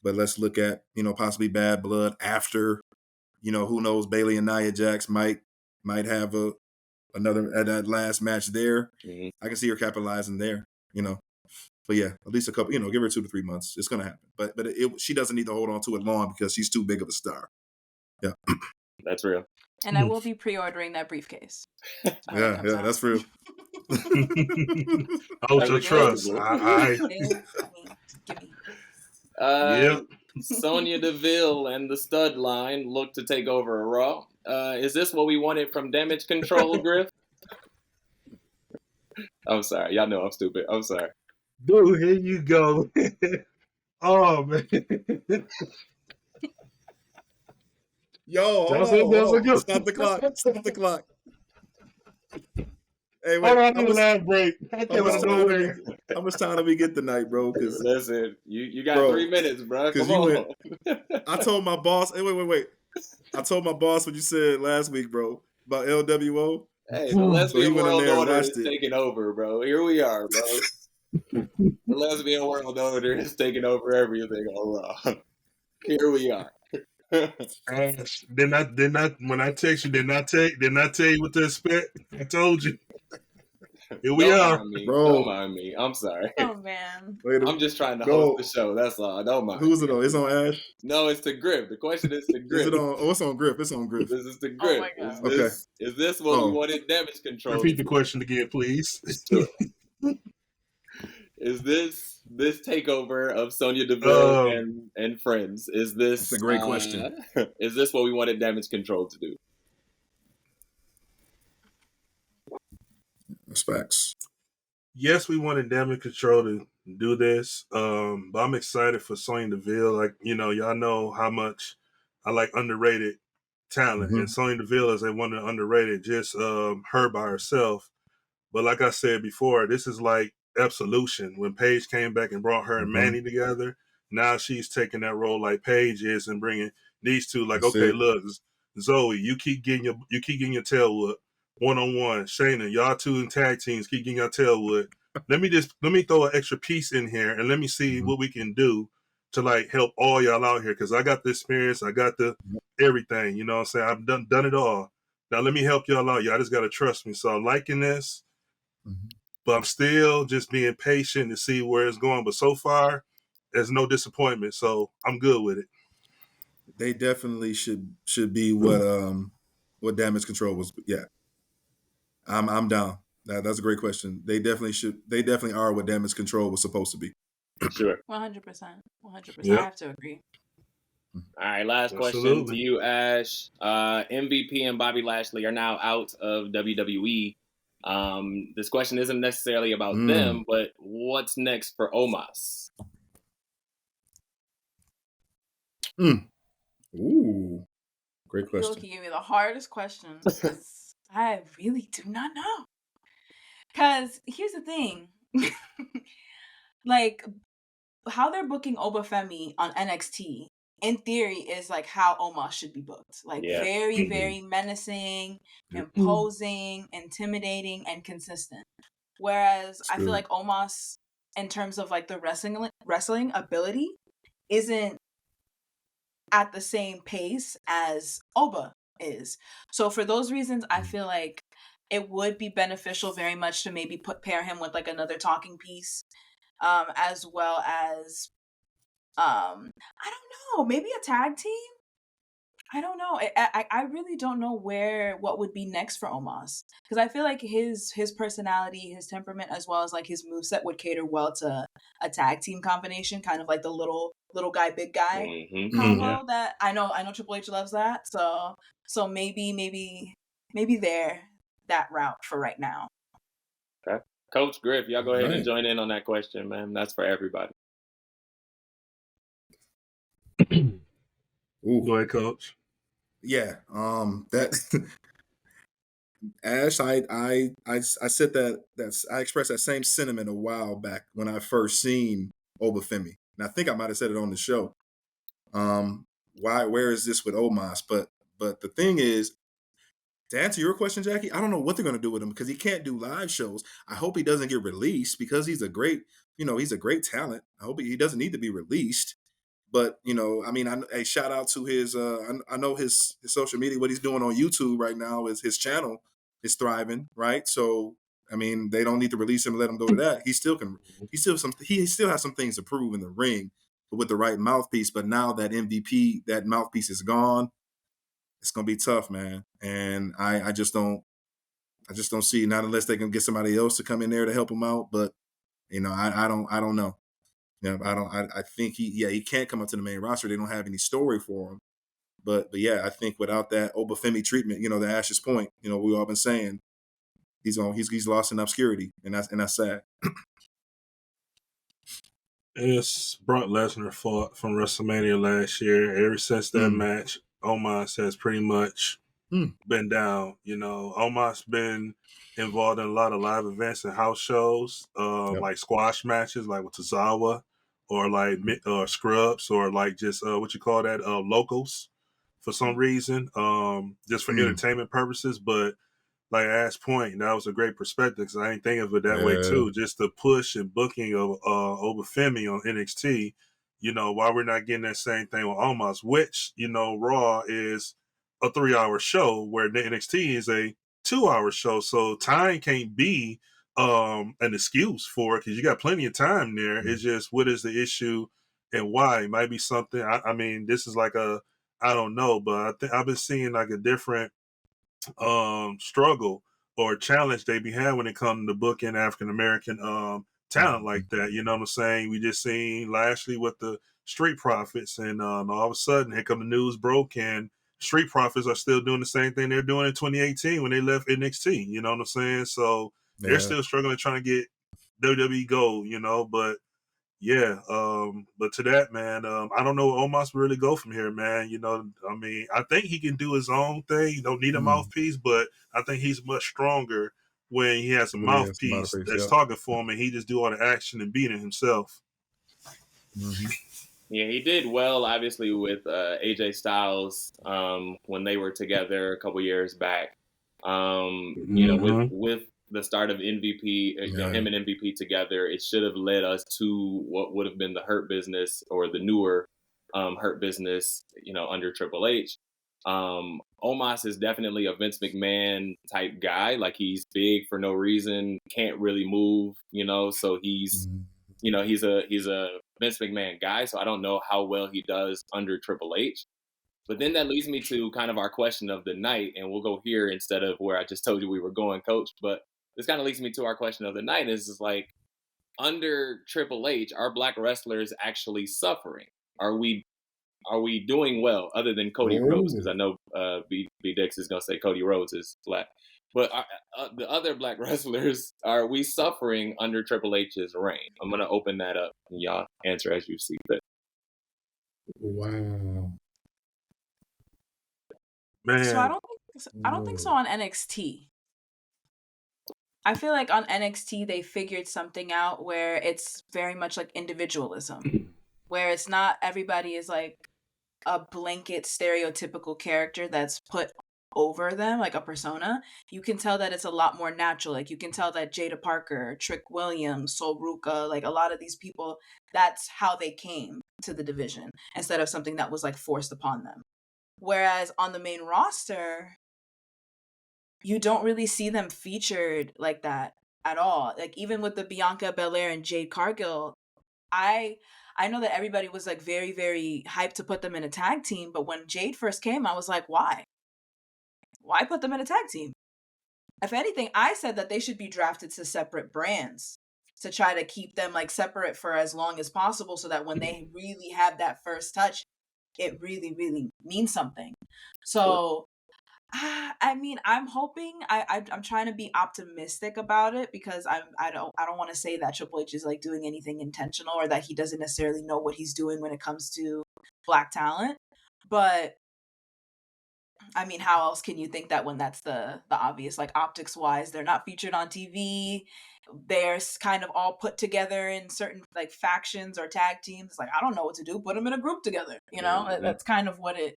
but let's look at possibly Bad Blood after. Who knows? Bailey and Nia Jax might have another at that last match there. Mhm. I can see her capitalizing there. But yeah, at least a couple. Give her 2 to 3 months. It's gonna happen. But she doesn't need to hold on to it long because she's too big of a star. Yeah, That's real. And I will be pre-ordering that briefcase. yeah, that's real. Ultra trust. Give me. Yep. Sonya Deville and the Stud Line look to take over a Raw. Is this what we wanted from Damage Control, Griff? I'm sorry. Y'all know I'm stupid. I'm sorry. Dude, here you go. Oh, man. Yo, That's a good stop the clock. Stop the clock. Hey, wait. Hold on, I need a laugh break. I How came out much of time nowhere. do we get tonight, bro? Because Listen, you got Bro, 3 minutes, bro. 'cause Come you on. I told my boss. Hey, wait. I told my boss what you said last week, bro, about LWO. Hey, the So he lesbian went in world there and order is watched it. taking over, bro. Here we are, bro. The lesbian world order is taking over everything on Raw. Here we are. Ash, did not when I text you, did not tell you what to expect. I told you. Here we Don't are. mind me. Bro. Don't mind me. I'm sorry. Oh man. Wait a- I'm just trying to Go. host the show. That's all. Don't mind. Who's it on? It's on Ash. No, it's to Griff. The question is to Griff. Is it on? Oh, it's on Griff. It's on Griff. This is to Griff. my God. Is this what we Oh. wanted Damage Control? Repeat the question again, please. Sure. Is this takeover of Sonya Deville and friends? Is this That's a great question. Is this what we wanted Damage Control to do? That's facts. Yes, we wanted Damage Control to do this, but I'm excited for Sonya Deville. Like, y'all know how much I like underrated talent, Mhm. and Sonya Deville is one of the underrated, just her by herself. But like I said before, this is like Absolution. When Paige came back and brought her and Mhm. Manny together, now she's taking that role like Paige is and bringing these two. Like, That's okay, it. look, Zoe, you keep getting your tail whooped. 1-on-1, Shayna, y'all two in tag teams keep getting your tail whooped. Let me throw an extra piece in here and let me see Mhm. what we can do to like help all y'all out here, because I got the experience, I got the everything. You know what I'm saying? I've done it all. Now let me help y'all out. Y'all just gotta trust me. So I'm liking this, Mhm. but I'm still just being patient to see where it's going. But so far, there's no disappointment, so I'm good with it. They definitely should be what Damage Control was. Yeah, I'm down. That's a great question. They definitely are what Damage Control was supposed to be. Sure. 100%. 100%. Yep. I have to agree. All right, last question Absolutely. to you, Ash. MVP and Bobby Lashley are now out of WWE. This question isn't necessarily about them, but what's next for Omos? Ooh, great You question. gave me the hardest question. 'Cause I really do not know. Because here's the thing. Like, how they're booking Obafemi on NXT, in theory, is like how Omos should be booked. Like, Yeah. very, Mhm. very menacing, imposing, intimidating, and consistent. Whereas I feel True. like Omos, in terms of like the wrestling ability, isn't at the same pace as Oba is. So for those reasons, I feel like it would be beneficial very much to maybe pair him with like another talking piece, as well as I don't know, maybe a tag team. I don't know. I really don't know what would be next for Omos, because I feel like his personality, his temperament, as well as like his moveset would cater well to a tag team combination, kind of like the little guy, big guy Mm-hmm. combo that I know Triple H loves that. So maybe there that route for right now. Okay. Coach Griff, y'all go ahead and Right. join in on that question, man. That's for everybody. Ooh, Go ahead, Coach. yeah. That Ash, I said that's I expressed that same sentiment a while back when I first seen Obafemi, and I think I might have said it on the show. Where is this with Omos? But the thing is, To answer your question, Jackie, I don't know what they're going to do with him because he can't do live shows. I hope he doesn't get released because he's a great, he's a great talent. I hope he doesn't need to be released. But I mean, a shout out to his. I know his social media. What he's doing on YouTube right now is his channel is thriving, right? So I mean, they don't need to release him and let him go to that. He still can. He still has some things to prove in the ring with the right mouthpiece. But now that MVP, that mouthpiece is gone, it's gonna be tough, man. And I just don't see, not unless they can get somebody else to come in there to help him out. But I don't know. Yeah, I think he can't come up to the main roster. They don't have any story for him. But yeah, I think without that Obafemi treatment, the Ashes point, we've all been saying he's lost in obscurity, and that's sad. It's Brock Lesnar fought from WrestleMania last year. Ever since that match, Omos has pretty much been down. Omos been involved in a lot of live events and house shows, like squash matches, like with Tozawa, or like scrubs, or like just what you call that, locals, for some reason, just for entertainment purposes. But like Ash point, that was a great perspective because I didn't think of it that way too. Just the push and booking of Obafemi on NXT, why we're not getting that same thing with Omos, which, Raw is a 3-hour show where the NXT is a 2-hour show. So time can't be an excuse for it because you got plenty of time there. It's just, what is the issue and why? It might be something. I mean, this is like I don't know, but I've been seeing like a different struggle or challenge they be having when it comes to booking African American talent like that. You know what I'm saying? We just seen Lashley with the Street Profits, and all of a sudden here come the news broke, and Street Profits are still doing the same thing they're doing in 2018 when they left NXT. You know what I'm saying? So they're still struggling trying to get WWE gold, but yeah, but to that, man, I don't know where Omos will really go from here, man. I mean, I think he can do his own thing. You don't need a mouthpiece, but I think he's much stronger when he has a mouthpiece that's talking for him, and he just do all the action and beating himself. Yeah, he did well, obviously, with AJ Styles when they were together a couple years back. With the start of MVP, him and MVP together, it should have led us to what would have been the Hurt Business, or the newer Hurt Business, under Triple H. Omos is definitely a Vince McMahon type guy. Like, he's big for no reason, can't really move, so he's he's a Vince McMahon guy. So I don't know how well he does under Triple H. But then that leads me to kind of our question of the night, and we'll go here instead of where I just told you we were going, Coach. But this kind of leads me to our question of the night, is like, under Triple H, are Black wrestlers actually suffering? Are we doing well, other than Cody Rhodes? Because I know BDixx is going to say Cody Rhodes is Black. But the other Black wrestlers, are we suffering under Triple H's reign? I'm going to open that up, and y'all answer as you see fit. Wow. Man. So I don't think so on NXT. I feel like on NXT they figured something out where it's very much like individualism, where it's not everybody is like a blanket stereotypical character that's put over them, like a persona. You can tell that it's a lot more natural. Like, you can tell that Jada Parker, Trick Williams, Sol Ruka, like a lot of these people, that's how they came to the division instead of something that was like forced upon them. Whereas on the main roster, you don't really see them featured like that at all. Like, even with the Bianca Belair and Jade Cargill, I know that everybody was like very, very hyped to put them in a tag team, but when Jade first came, I was like, why? Why put them in a tag team? If anything, I said that they should be drafted to separate brands to try to keep them like separate for as long as possible, so that when they really have that first touch, it really, really means something. So I mean, I'm hoping, I'm trying to be optimistic about it, because I don't want to say that Triple H is like doing anything intentional, or that he doesn't necessarily know what he's doing when it comes to Black talent. But I mean, how else can you think that when that's the obvious? Like, optics wise, they're not featured on TV. They're kind of all put together in certain like factions or tag teams. Like, I don't know what to do. Put them in a group together. That's kind of what it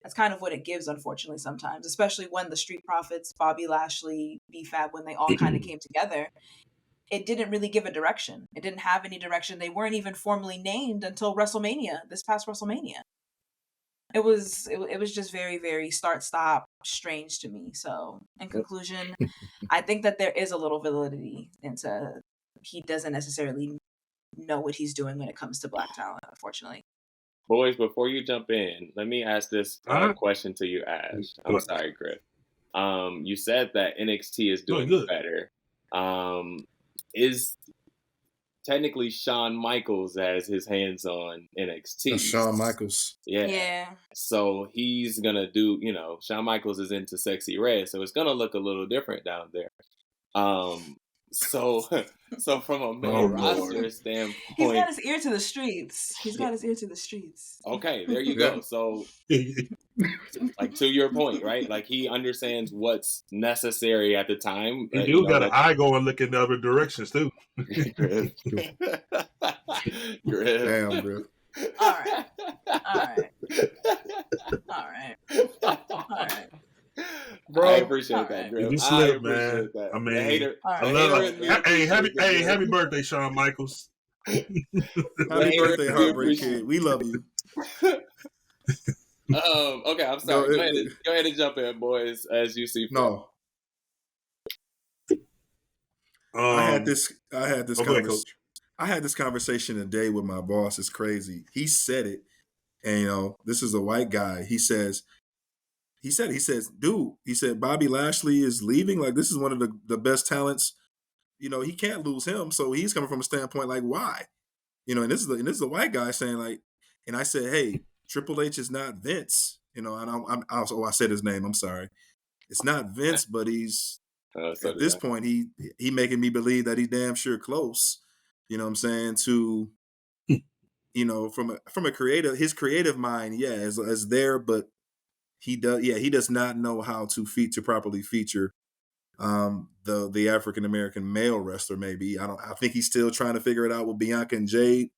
That's kind of what it gives, unfortunately, sometimes, especially when the Street Profits, Bobby Lashley, B-Fab, when they all kind of came together. It didn't really give a direction. It didn't have any direction. They weren't even formally named until WrestleMania, this past WrestleMania. It was just very, very start-stop strange to me. So, in conclusion, I think that there is a little validity into he doesn't necessarily know what he's doing when it comes to black talent, unfortunately. Boys, before you jump in, let me ask this question to you, Ash. I'm sorry, Griff. You said that NXT is doing better. Is technically Shawn Michaels has his hands on NXT. Shawn Michaels. Yeah. So he's going to do, Shawn Michaels is into Sexy Red, so it's going to look a little different down there. So from a main roster standpoint, he's got his ear to the streets. Okay, there you go. So, like, to your point, right? Like, he understands what's necessary at the time. You do got an eye going looking in other directions too. Griff. Damn, Griff. All right. Bro, I appreciate that, Griff. You slip, man. That. I mean, I love it. Hey, happy birthday, Shawn Michaels. Happy birthday, Heartbreak Kid. We love you. Okay, I'm sorry. Go ahead and jump in, boys, as you see fit. No. I had this conversation today with my boss. It's crazy. He said it, and this is a white guy. He says, dude, he said, Bobby Lashley is leaving. Like, this is one of the best talents. He can't lose him. So he's coming from a standpoint like, why? And this is a white guy saying, like, and I said, hey, Triple H is not Vince. And I said his name. I'm sorry. It's not Vince, but he's at this point he making me believe that he's damn sure close. You know what I'm saying? To from a creative, his creative mind, is there, but he does not know how to properly feature the African American male wrestler. Maybe I think he's still trying to figure it out with Bianca and Jade.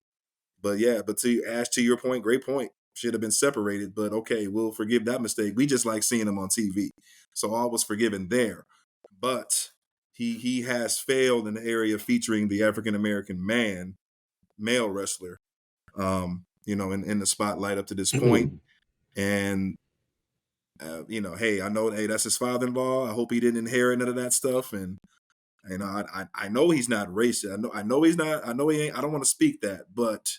But to your point, great point. Should have been separated, but okay, we'll forgive that mistake. We just like seeing him on TV, so all was forgiven there. But he has failed in the area of featuring the African American male wrestler, in the spotlight up to this point. And hey, I know, that's his father-in-law. I hope he didn't inherit none of that stuff. And I know he's not racist. I know he's not. I know he ain't. I don't want to speak that, but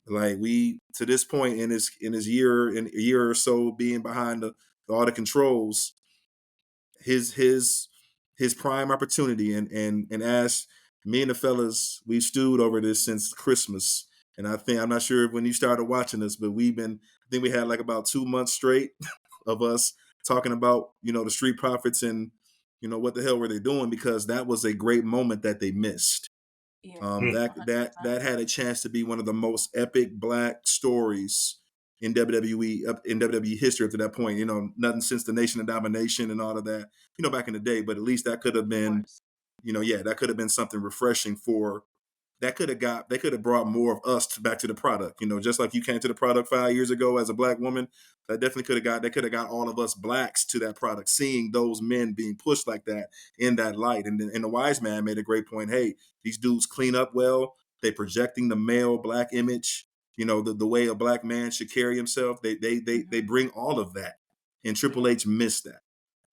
like to this point in his year or so being behind all the controls, his prime opportunity and as me and the fellas, we've stewed over this since Christmas. And I'm not sure when you started watching this, but I think we had like about 2 months straight of us talking about, the Street Profits and, what the hell were they doing? Because that was a great moment that they missed. Yeah. That had a chance to be one of the most epic black stories in WWE history up to that point. Nothing since the Nation of Domination and all of that, back in the day. But at least that could have been, that could have been something refreshing they could have brought more of us back to the product. Just like you came to the product 5 years ago as a black woman, that definitely could have got all of us blacks to that product, seeing those men being pushed like that in that light. And the wise man made a great point. Hey, these dudes clean up well. They projecting the male black image, the way a black man should carry himself. They bring all of that, and Triple H missed that.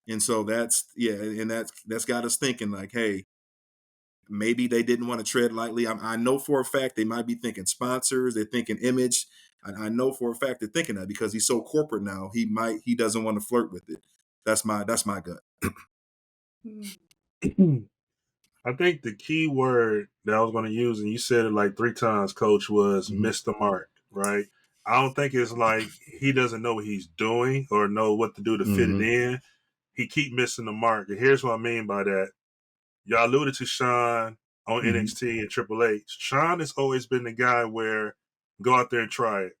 And so that's got us thinking like, hey, maybe they didn't want to tread lightly. I know for a fact they might be thinking sponsors. They're thinking image. I know for a fact they're thinking that because he's so corporate now. He doesn't want to flirt with it. That's my gut. I think the key word that I was going to use, and you said it like 3 times, Coach, was miss the mark, right? I don't think it's like he doesn't know what he's doing or know what to do to fit it in. He keep missing the mark. And here's what I mean by that. Y'all alluded to Shawn on NXT and Triple H. Shawn has always been the guy where go out there and try it.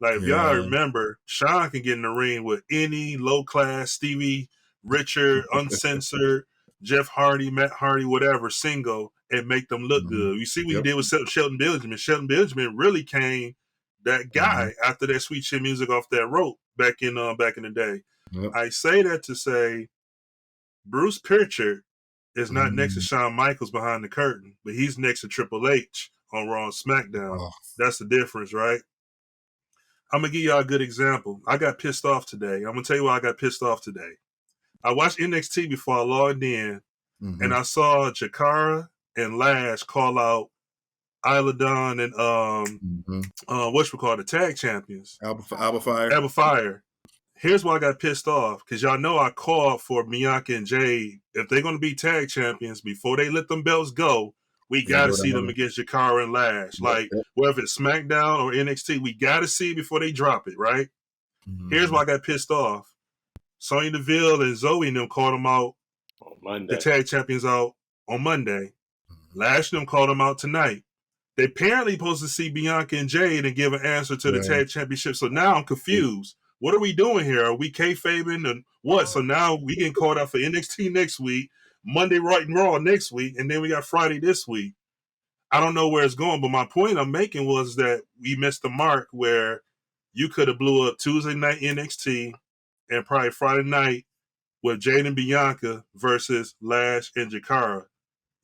Like, if y'all remember, Shawn can get in the ring with any low-class Stevie Richard, uncensored, Jeff Hardy, Matt Hardy, whatever, single, and make them look good. You see what he did with Shelton Benjamin. Shelton Benjamin really came that guy after that Sweet Chin Music off that rope. back in the day. Yep. I say that to say Bruce Pritchard is not next to Shawn Michaels behind the curtain, but he's next to Triple H on Raw and SmackDown. Oh. That's the difference, right? I'm going to give y'all a good example. I got pissed off today. I'm going to tell you why I got pissed off today. I watched NXT before I logged in, and I saw Jakara and Lash call out Isla Dawn and the tag champions. Alba Fire. Alba Fire. Here's why I got pissed off, because y'all know I called for Bianca and Jade. If they're going to be tag champions, before they let them belts go, we got to see them against Jakara and Lash. Whether it's SmackDown or NXT, we got to see before they drop it, right? Here's why I got pissed off. Sonya Deville and Zoe and them called them out on Monday. The tag champions out on Monday. Lash and them called them out tonight. They apparently supposed to see Bianca and Jade and give an answer to the tag championship. So now I'm confused. What are we doing here? Are we kayfabing and what? So now we getting called out for NXT next week, Monday Right and Raw next week, and then we got Friday this week. I don't know where it's going, but my point I'm making was that we missed the mark where you could have blew up Tuesday night NXT and probably Friday night with Jade and Bianca versus Lash and Jakara.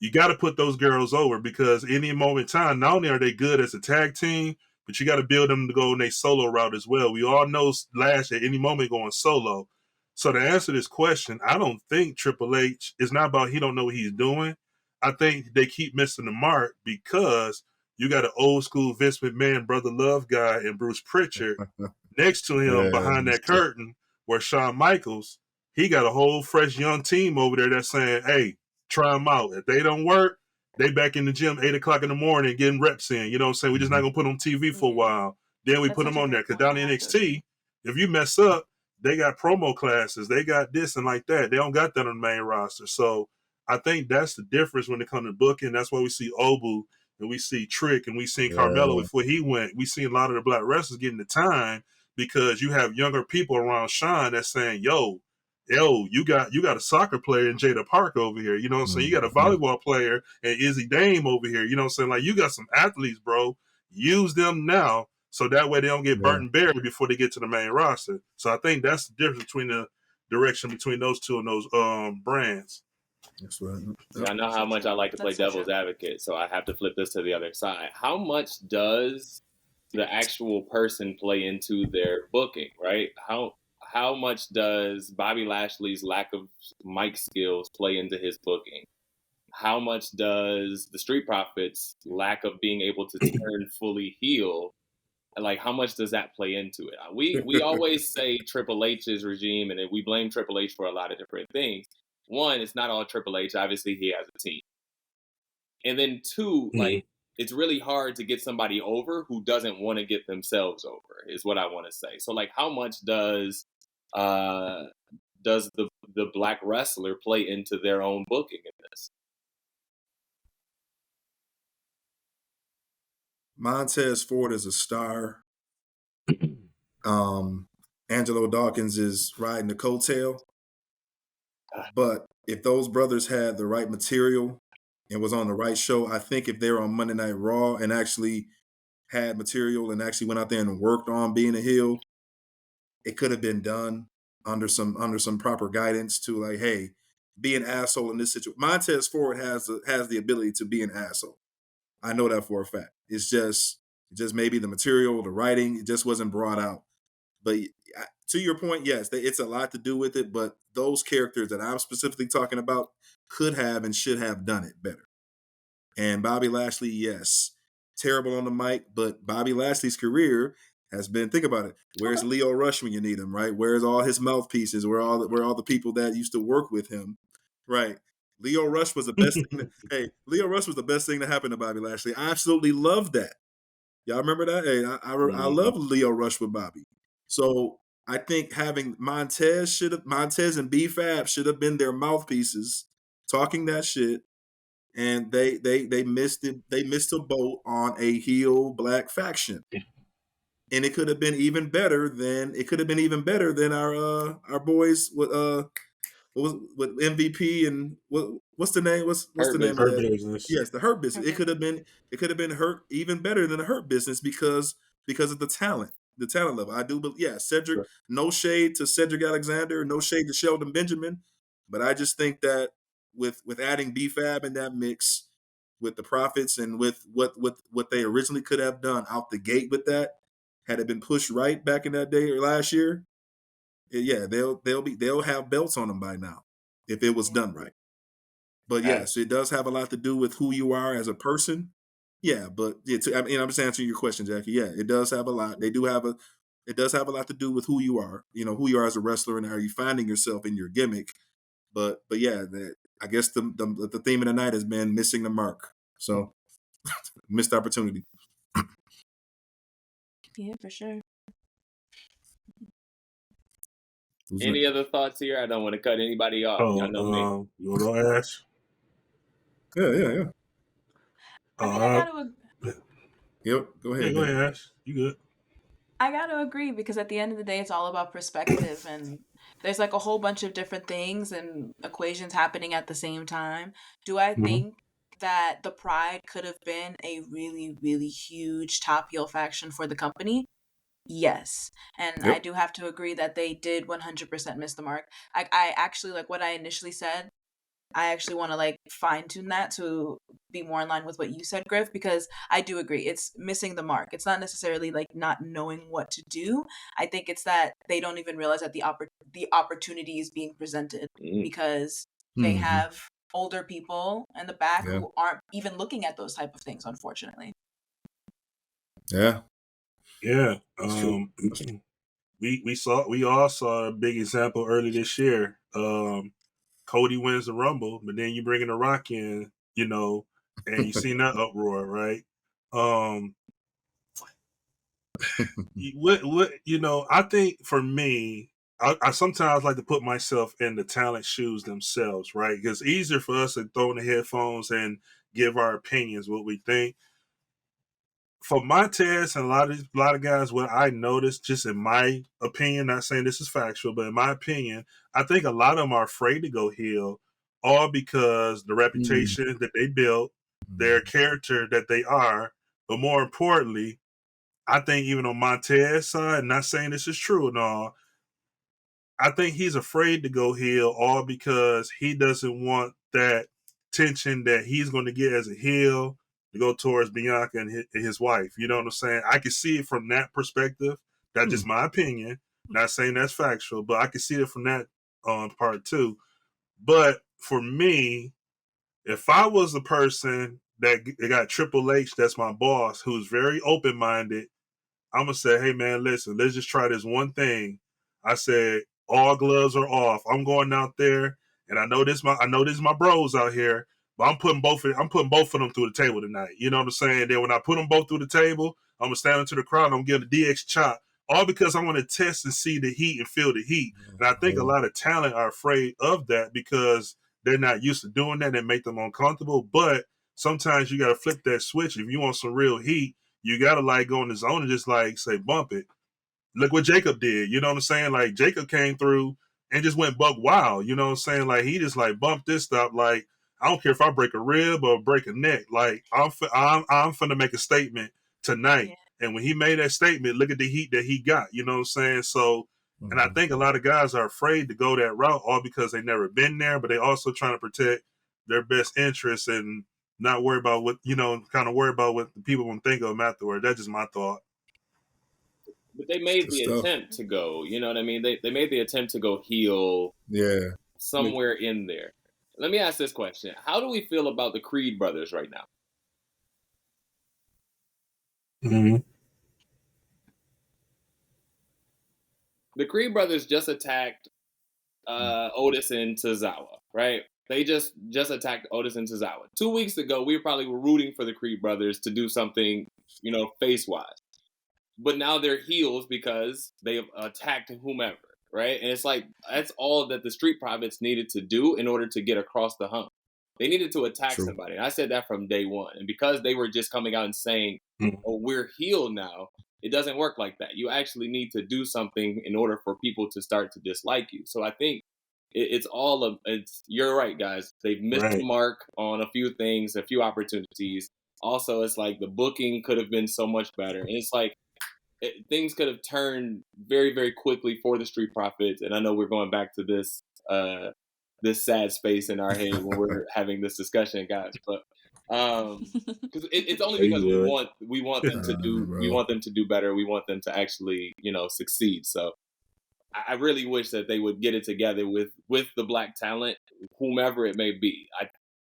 You got to put those girls over, because any moment in time, not only are they good as a tag team, but you got to build them to go in their solo route as well. We all know Lash at any moment going solo. So to answer this question, I don't think Triple H is not about he don't know what he's doing. I think they keep missing the mark because you got an old school Vince McMahon brother love guy and Bruce Pritchard next to him behind that curtain, where Shawn Michaels, he got a whole fresh young team over there that's saying, hey, try them out. If they don't work, they back in the gym 8 o'clock in the morning getting reps in. You know what I'm saying? We're just not going to put them on TV for a while. Then we put them on there. Because down in NXT, if you mess up, they got promo classes. They got this and like that. They don't got that on the main roster. So I think that's the difference when it comes to booking. That's why we see Obu and we see Trick and we see Carmelo before he went. We see a lot of the black wrestlers getting the time because you have younger people around Sean that's saying, yo, you got a soccer player in Jada Park over here. You know what I'm saying? You got a volleyball player and Izzy Dame over here. You know what I'm saying? Like, you got some athletes, bro. Use them now so that way they don't get burnt and buried before they get to the main roster. So I think that's the difference between the direction between those two and those brands. That's right. I know how much I like to play devil's advocate, so I have to flip this to the other side. How much does the actual person play into their booking, right? How much does Bobby Lashley's lack of mic skills play into his booking? How much does the Street Profits' lack of being able to turn fully heel, like how much does that play into it? We always say Triple H's regime, and we blame Triple H for a lot of different things. One, it's not all Triple H. Obviously, he has a team. And then two, like, it's really hard to get somebody over who doesn't want to get themselves over, is what I want to say. So, like, how much does the black wrestler play into their own booking in this? Montez Ford is a star. Angelo Dawkins is riding the coattail. But if those brothers had the right material and was on the right show, I think if they were on Monday Night Raw and actually had material and actually went out there and worked on being a heel, it could have been done under some proper guidance to, like, hey, be an asshole in this situation. Montez Ford has the ability to be an asshole. I know that for a fact. It's just maybe the material, the writing, it just wasn't brought out. But to your point, yes, it's a lot to do with it, but those characters that I'm specifically talking about could have and should have done it better. And Bobby Lashley, yes, terrible on the mic, but Bobby Lashley's career has been, think about it, where's Leo Rush when you need him, right? Where's all his mouthpieces? Where all the people that used to work with him, right? Leo Rush was the best thing Leo Rush was the best thing that happened to Bobby Lashley. I absolutely love that. Y'all remember that? Hey, I love Leo Rush with Bobby. So I think having Montez and B-Fab should have been their mouthpieces talking that shit, and they missed it. They missed a boat on a heel black faction, and it could have been even better than our boys with with MVP and what's the name? What's the name of that? Business. Yes, the Hurt Business. It could have been Hurt even better than the Hurt Business because of the talent the talent level. I do, but yeah, Cedric. Sure. No shade to Cedric Alexander, no shade to Sheldon Benjamin, but I just think that with adding BFAB in that mix, with the profits and with what they originally could have done out the gate with that, had it been pushed right back in that day or last year, yeah, they'll have belts on them by now if it was done right. But yes, it does have a lot to do with who you are as a person. Yeah, but I mean, I'm just answering your question, Jackie. Yeah, it does have a lot. It does have a lot to do with who you are. You know, who you are as a wrestler, and are you finding yourself in your gimmick. But yeah, I guess the theme of the night has been missing the mark. So missed opportunity. Yeah, for sure. Any other thoughts here? I don't want to cut anybody off. Y'all know me. You want to go, Ash? Yeah. I mean, I gotta Yep. Go ahead. Yeah, go ahead, Ash. You good? I got to agree, because at the end of the day, it's all about perspective, and there's like a whole bunch of different things and equations happening at the same time. Do I think that the Pride could have been a really, really huge top heel faction for the company? Yes. And I Yep. do have to agree that they did 100% miss the mark. I actually, like what I initially said, I actually want to like fine tune that to be more in line with what you said, Griff, because I do agree it's missing the mark. It's not necessarily like not knowing what to do. I think it's that they don't even realize that the opportunity is being presented, because they have older people in the back who aren't even looking at those type of things, unfortunately. Yeah. Yeah. That's true. We all saw a big example early this year. Cody wins the Rumble, but then you bring in The Rock in, you know, and you seen that uproar, right? I think for me, I sometimes like to put myself in the talent shoes themselves, right? Because it's easier for us to throw in the headphones and give our opinions, what we think. For my test and a lot of guys, what I noticed, just in my opinion, not saying this is factual, but in my opinion, I think a lot of them are afraid to go heel, all because the reputation that they built, their character that they are, but more importantly, I think even on Montay's side, not saying this is true and all, I think he's afraid to go heel, all because he doesn't want that tension that he's going to get as a heel to go towards Bianca and his wife. You know what I'm saying? I can see it from that perspective. That's just my opinion. Not saying that's factual, but I can see it from that part too. But for me, if I was the person that got Triple H, that's my boss, who's very open minded, I'm gonna say, hey man, listen, let's just try this one thing. I said, all gloves are off. I'm going out there, and I know this is my bros out here, but I'm putting both of them through the table tonight. You know what I'm saying? Then when I put them both through the table, I'm gonna stand into the crowd and I'm gonna give the BDixx chop. All because I want to test and see the heat and feel the heat. And I think a lot of talent are afraid of that because they're not used to doing that and make them uncomfortable. But sometimes you gotta flip that switch. If you want some real heat, you gotta like go in the zone and just like say bump it. Look what Jacob did. You know what I'm saying? Like Jacob came through and just went buck wild. You know what I'm saying? Like he just like bumped this stuff. Like I don't care if I break a rib or break a neck. Like I'm finna make a statement tonight. Yeah. And when he made that statement, look at the heat that he got. You know what I'm saying? So, and I think a lot of guys are afraid to go that route, all because they never been there, but they also trying to protect their best interests and not worry about what, kind of worry about what the people will think of them afterward. That's just my thought. But they made Good the stuff. attempt to go, you know what I mean? They made the attempt to go heel somewhere in there. Let me ask this question. How do we feel about the Creed brothers right now? Mm-hmm. The Creed brothers just attacked Otis and Tozawa, right? They just attacked Otis and Tozawa. 2 weeks ago, we probably were rooting for the Creed brothers to do something, face-wise. But now they're heels because they've attacked whomever, right? And it's like, that's all that the Street Profits needed to do in order to get across the hump. They needed to attack somebody. And I said that from day one. And because they were just coming out and saying, oh, we're heel now, it doesn't work like that. You actually need to do something in order for people to start to dislike you. So I think you're right, guys. They've missed the mark on a few things, a few opportunities. Also, it's like the booking could have been so much better. And it's like, things could have turned very, very quickly for the Street Profits. And I know we're going back to this sad space in our head when we're having this discussion, guys. But because it's only because we want them to do better. We want them to actually, succeed. So I really wish that they would get it together with the black talent, whomever it may be.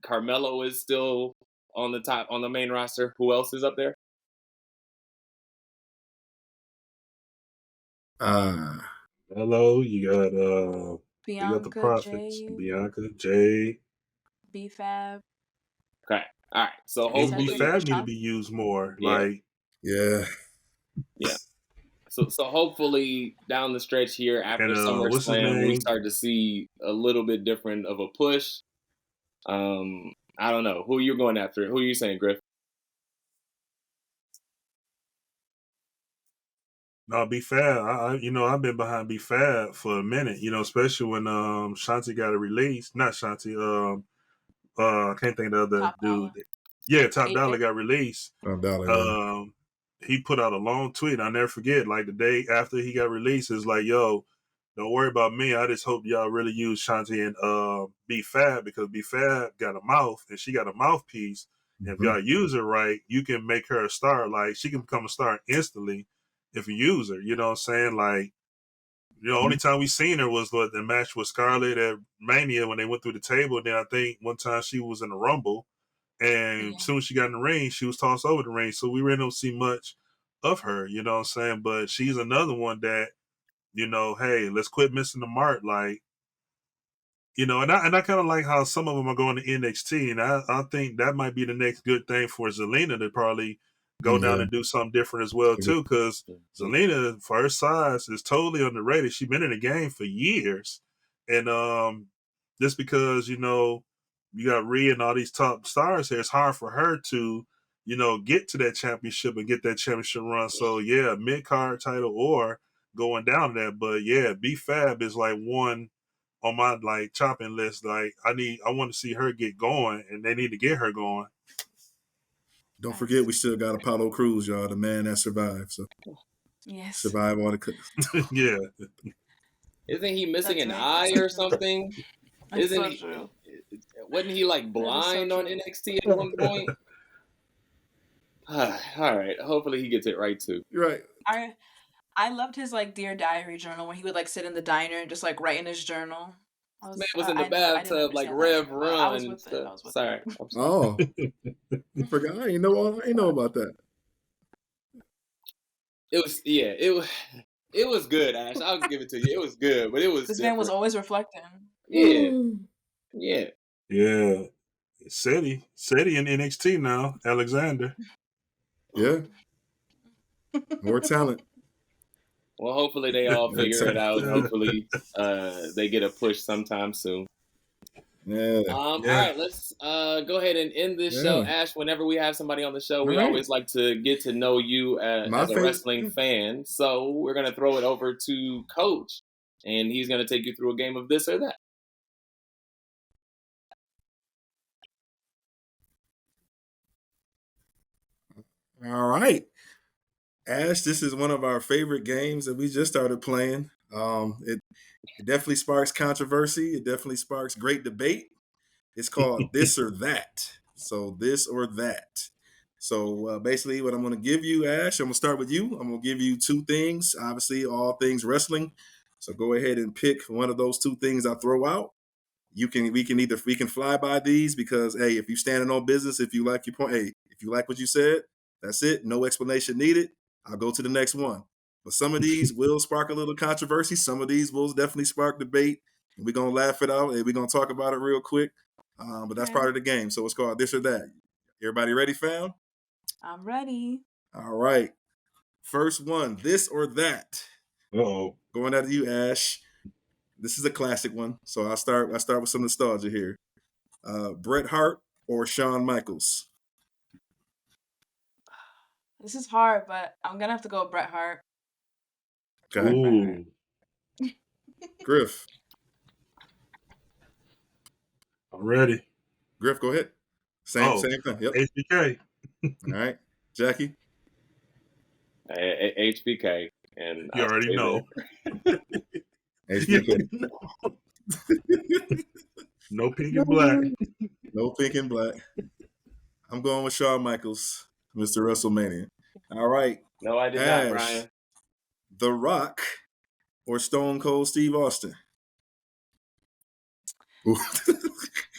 Carmelo is still on the main roster. Who else is up there? Hello, you got the Profits, Jay, Bianca, Jay, B-Fab. Okay, all right. So even hopefully, B-Fab need to be used more. Yeah. So hopefully down the stretch here after SummerSlam, we start to see a little bit different of a push. I don't know who you're going after. Who are you saying, Griff? No, B-Fab. I've been behind B-Fab for a minute. Especially when Shanti got a release. Not Shanti. I can't think of the other dude. Yeah, Top Dollar got released. Top Dollar. He put out a long tweet. I'll never forget. Like the day after he got released, it's like, yo, don't worry about me. I just hope y'all really use Shanti and B-Fab, because B-Fab got a mouth and she got a mouthpiece. Mm-hmm. If y'all use her right, you can make her a star. Like, she can become a star instantly if you use her. You know what I'm saying? Like, only time we seen her was the match with Scarlett at Mania when they went through the table. And then I think one time she was in the Rumble. And as soon as she got in the ring, she was tossed over the ring. So we really don't see much of her, you know what I'm saying? But she's another one that, hey, let's quit missing the mark. Like, and I kind of like how some of them are going to NXT. And I think that might be the next good thing for Zelina to probably go down and do something different as well, too. Because Zelina, for her size, is totally underrated. She's been in the game for years. And just because, you got Rhea and all these top stars here, it's hard for her to, get to that championship and get that championship run. So, yeah, mid-card title or going down that. But, yeah, B-Fab is like one on my, like, chopping list. Like, I want to see her get going, and they need to get her going. Don't forget, we still got Apollo Crews, y'all, the man that survived. So, yes, survive all the yeah. Isn't he missing an eye or something? Isn't he? True. Wasn't he like blind on NXT at one point? All right. Hopefully he gets it right too. You're right. I loved his like Dear Diary journal when he would like sit in the diner and just like write in his journal. Man was in the bathtub like Rev Run. I was with it. Sorry. Oh, you forgot? I ain't know about that. It was good, Ash. I'll give it to you. It was good, but it was. This man was always reflecting. Yeah. Seti in NXT now, Alexander. Yeah. More talent. Well, hopefully they all figure it out. Hopefully they get a push sometime soon. Yeah. All right, let's go ahead and end this show. Ash, whenever we have somebody on the show, we always like to get to know you as a wrestling fan. So we're going to throw it over to Coach, and he's going to take you through a game of this or that. All right. Ash, this is one of our favorite games that we just started playing. It definitely sparks controversy. It definitely sparks great debate. It's called This or That. So this or that. So basically what I'm going to give you, Ash, I'm going to start with you. I'm going to give you two things, obviously all things wrestling. So go ahead and pick one of those two things I throw out. We can fly by these because, hey, if you're standing on business, if you like your point, hey, if you like what you said, that's it. No explanation needed. I'll go to the next one. But some of these will spark a little controversy. Some of these will definitely spark debate. And we're going to laugh it out and we're going to talk about it real quick. But that's part of the game. So it's called This or That. Everybody ready, fam? I'm ready. All right. First one, This or That. Uh-oh. Going out to you, Ash. This is a classic one. So I'll start with some nostalgia here. Bret Hart or Shawn Michaels? This is hard, but I'm going to have to go with Bret Hart. Okay. Ooh. Griff. I'm ready. Griff, go ahead. Same thing. Yep. HBK. All right. Jackie? HBK. And You already know. HBK. No pink and black. No pink and black. I'm going with Shawn Michaels, Mr. WrestleMania. All right. No, I did not, Brian. The Rock or Stone Cold Steve Austin?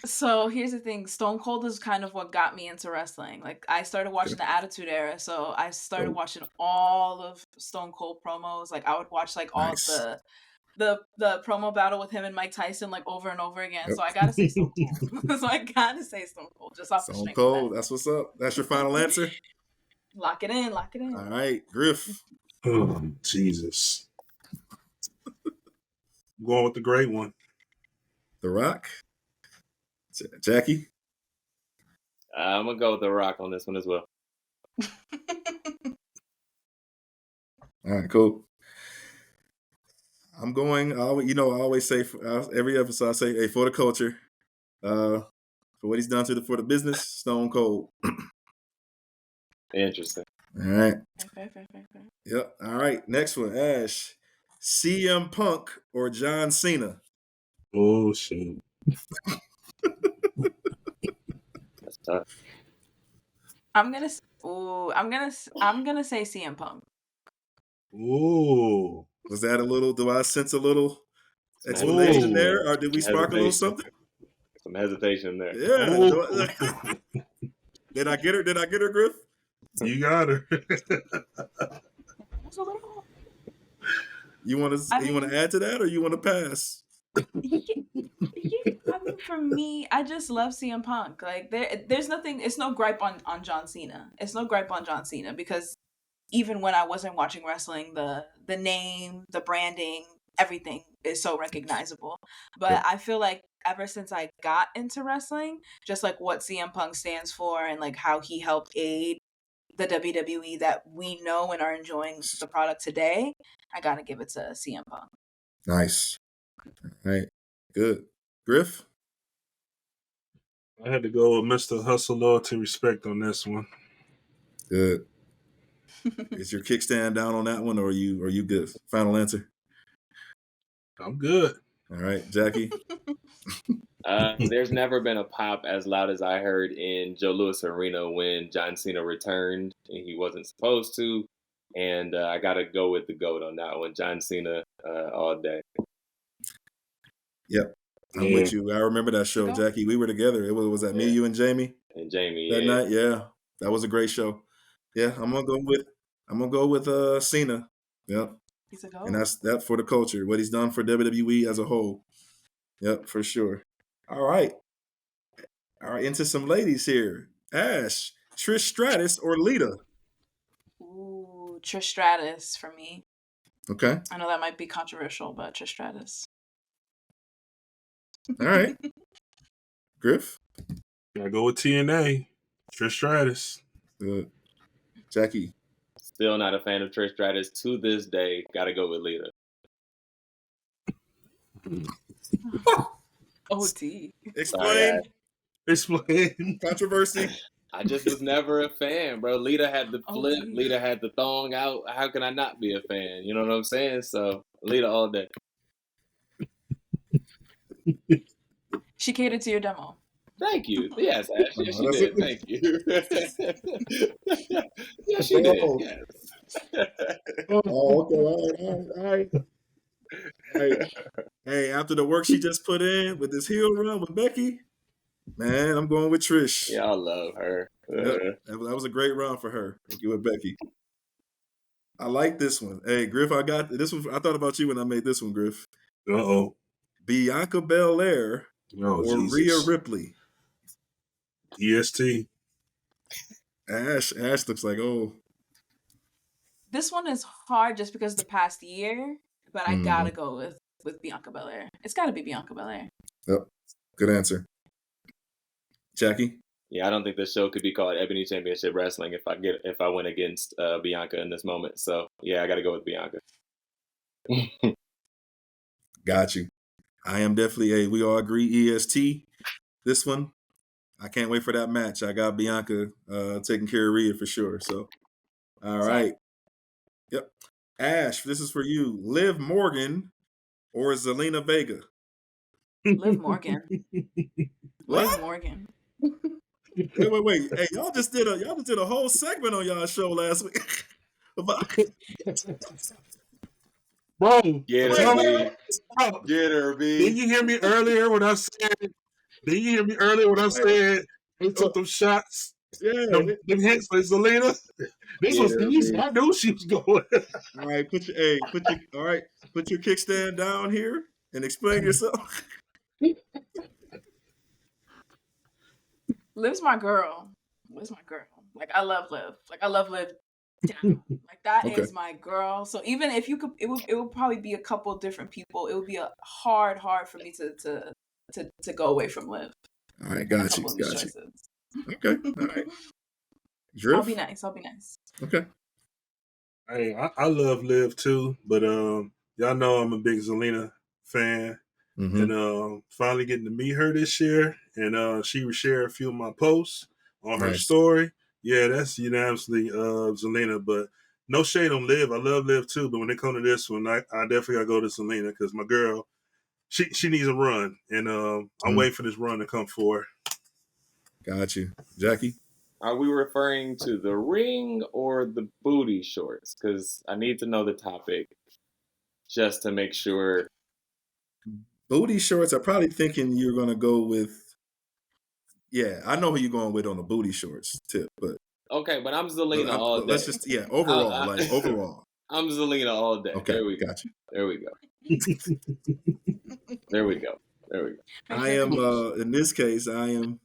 So here's the thing. Stone Cold is kind of what got me into wrestling. Like, I started watching the Attitude Era, so I started watching all of Stone Cold promos. Like, I would watch like all the promo battle with him and Mike Tyson like over and over again. Yep. So I gotta say Stone Cold. So I gotta say Stone Cold just off the Stone strength of Cold. that. That's what's up. That's your final answer? Lock it in. Lock it in. All right. Griff. Oh, Jesus. I'm going with the great one. The Rock. Jackie? I'm going to go with The Rock on this one as well. All right, cool. I'm going, I always say, every episode, I say, hey, for the culture, for what he's done for the business, Stone Cold. Interesting. All right. Fair. Yep. All right. Next one, Ash. CM Punk or John Cena? Oh, shit. That's tough. I'm gonna say CM Punk. Ooh. Was that a little? Do I sense a little explanation there, or did we spark a little something? Some hesitation there. Yeah. Did I get her? Did I get her, Griff? You got her. You want to add to that, or you want to pass? Yeah, I mean, for me, I just love CM Punk. Like, there's nothing. It's no gripe on John Cena. It's no gripe on John Cena, because even when I wasn't watching wrestling, the name, the branding, everything is so recognizable. But I feel like ever since I got into wrestling, just like what CM Punk stands for and like how he helped aid the WWE that we know and are enjoying the product today, I gotta give it to CM Punk. Nice. All right. Good. Griff? I had to go with Mr. Hustle, Loyalty, Respect on this one. Good. Is your kickstand down on that one, or are you good? Final answer? I'm good. All right, Jackie? There's never been a pop as loud as I heard in Joe Louis Arena when John Cena returned and he wasn't supposed to. And I got to go with the GOAT on that one. John Cena all day. Yep. I'm with you. I remember that show, Jackie. We were together. It was that me, you, and Jamie? And Jamie, that night? Yeah. That was a great show. Yeah, I'm gonna go with Cena. Yep. He's a GOAT. And that's that for the culture. What he's done for WWE as a whole. Yep, for sure. All right. Into some ladies here. Ash, Trish Stratus or Lita? Ooh, Trish Stratus for me. Okay. I know that might be controversial, but Trish Stratus. All right. Griff? I go with TNA. Trish Stratus. Good. Jackie? Still not a fan of Trish Stratus to this day. Got to go with Lita. OD. Explain. Controversy. I just was never a fan, bro. Lita had the flip. Lita had the thong out. How can I not be a fan? You know what I'm saying? So, Lita all day. She catered to your demo. Thank you. Yes, Ash. Yes, she did. Thank you. Yes, she did. Yes. Okay. All right. Hey, after the work she just put in with this heel run with Becky, man, I'm going with Trish. Yeah, I love her. Yep. That was a great run for her. Thank you with Becky. I like this one. Hey, Griff, I got this one. I thought about you when I made this one, Griff. Uh-oh. Bianca Belair or Jesus. Rhea Ripley? EST. Ash looks like, This one is hard just because the past year, but I gotta go with Bianca Belair. It's gotta be Bianca Belair. Yep. Good answer. Jackie? Yeah, I don't think this show could be called Ebony Championship Wrestling if I went against Bianca in this moment. So yeah, I got to go with Bianca. Got you. I am definitely we all agree EST. This one, I can't wait for that match. I got Bianca taking care of Rhea for sure. So, all right. Yep. Ash, this is for you. Liv Morgan or Zelina Vega? Liv Morgan. What? Liv Morgan. Wait. Hey, y'all just did a whole segment on y'all show last week. Bro, Get Wait, her, wait, B. bro, Get her, B. didn't you hear me earlier when I said? Didn't you hear me earlier when I said they took them shots? Yeah. Them hits for Zelina. This Get was her, easy. B. I knew she was going. All right, put your kickstand down here and explain yourself. Liv's my girl. Liv's my girl. Like I love Liv. Like I love Liv down. Like that Okay. is my girl. So even if you could, it would probably be a couple different people. It would be a hard for me to go away from Liv. All right, A got couple you. of these choices. Okay, all right. Griff? I'll be nice. Okay. Hey, I love Liv too, but y'all know I'm a big Zelina fan, and finally getting to meet her this year, and she shared a few of my posts on her story. Yeah, that's unanimously Zelina, but no shade on Liv. I love Liv too, but when it comes to this one, I definitely gotta go to Zelina because my girl, she needs a run, and I'm waiting for this run to come for her. Got you. Jackie? Are we referring to the ring or the booty shorts? Because I need to know the topic just to make sure. Booty shorts, I'm probably thinking you're going to go with, yeah, I know who you're going with on the booty shorts tip, but. Okay, but I'm Zelina all day. Let's just, overall, overall. I'm Zelina all day. Okay, there we go. Got you. There we go. There we go. I am, in this case, I am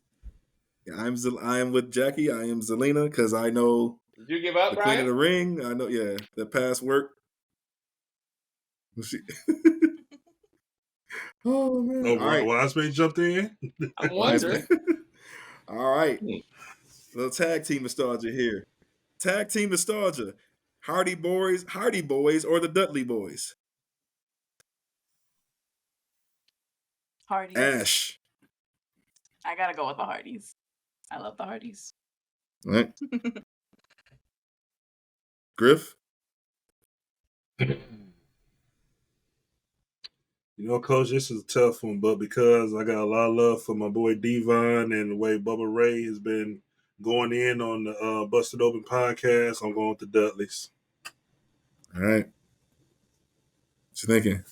with Jackie. I am Zelina because I know Did you give up, the Queen of the Ring. I know, the past work. Oh man! Oh, all right, Wiseman jumped in. I'm wondering. All right, little tag team nostalgia here. Tag team nostalgia: Hardy Boys, or the Dudley Boys? Hardys. Ash. I gotta go with the Hardys. I love the Hardys. All right. Griff. Coach, this is a tough one, but because I got a lot of love for my boy Devon and the way Bubba Ray has been going in on the Busted Open podcast, I'm going with the Dudleys. All right. What you thinking?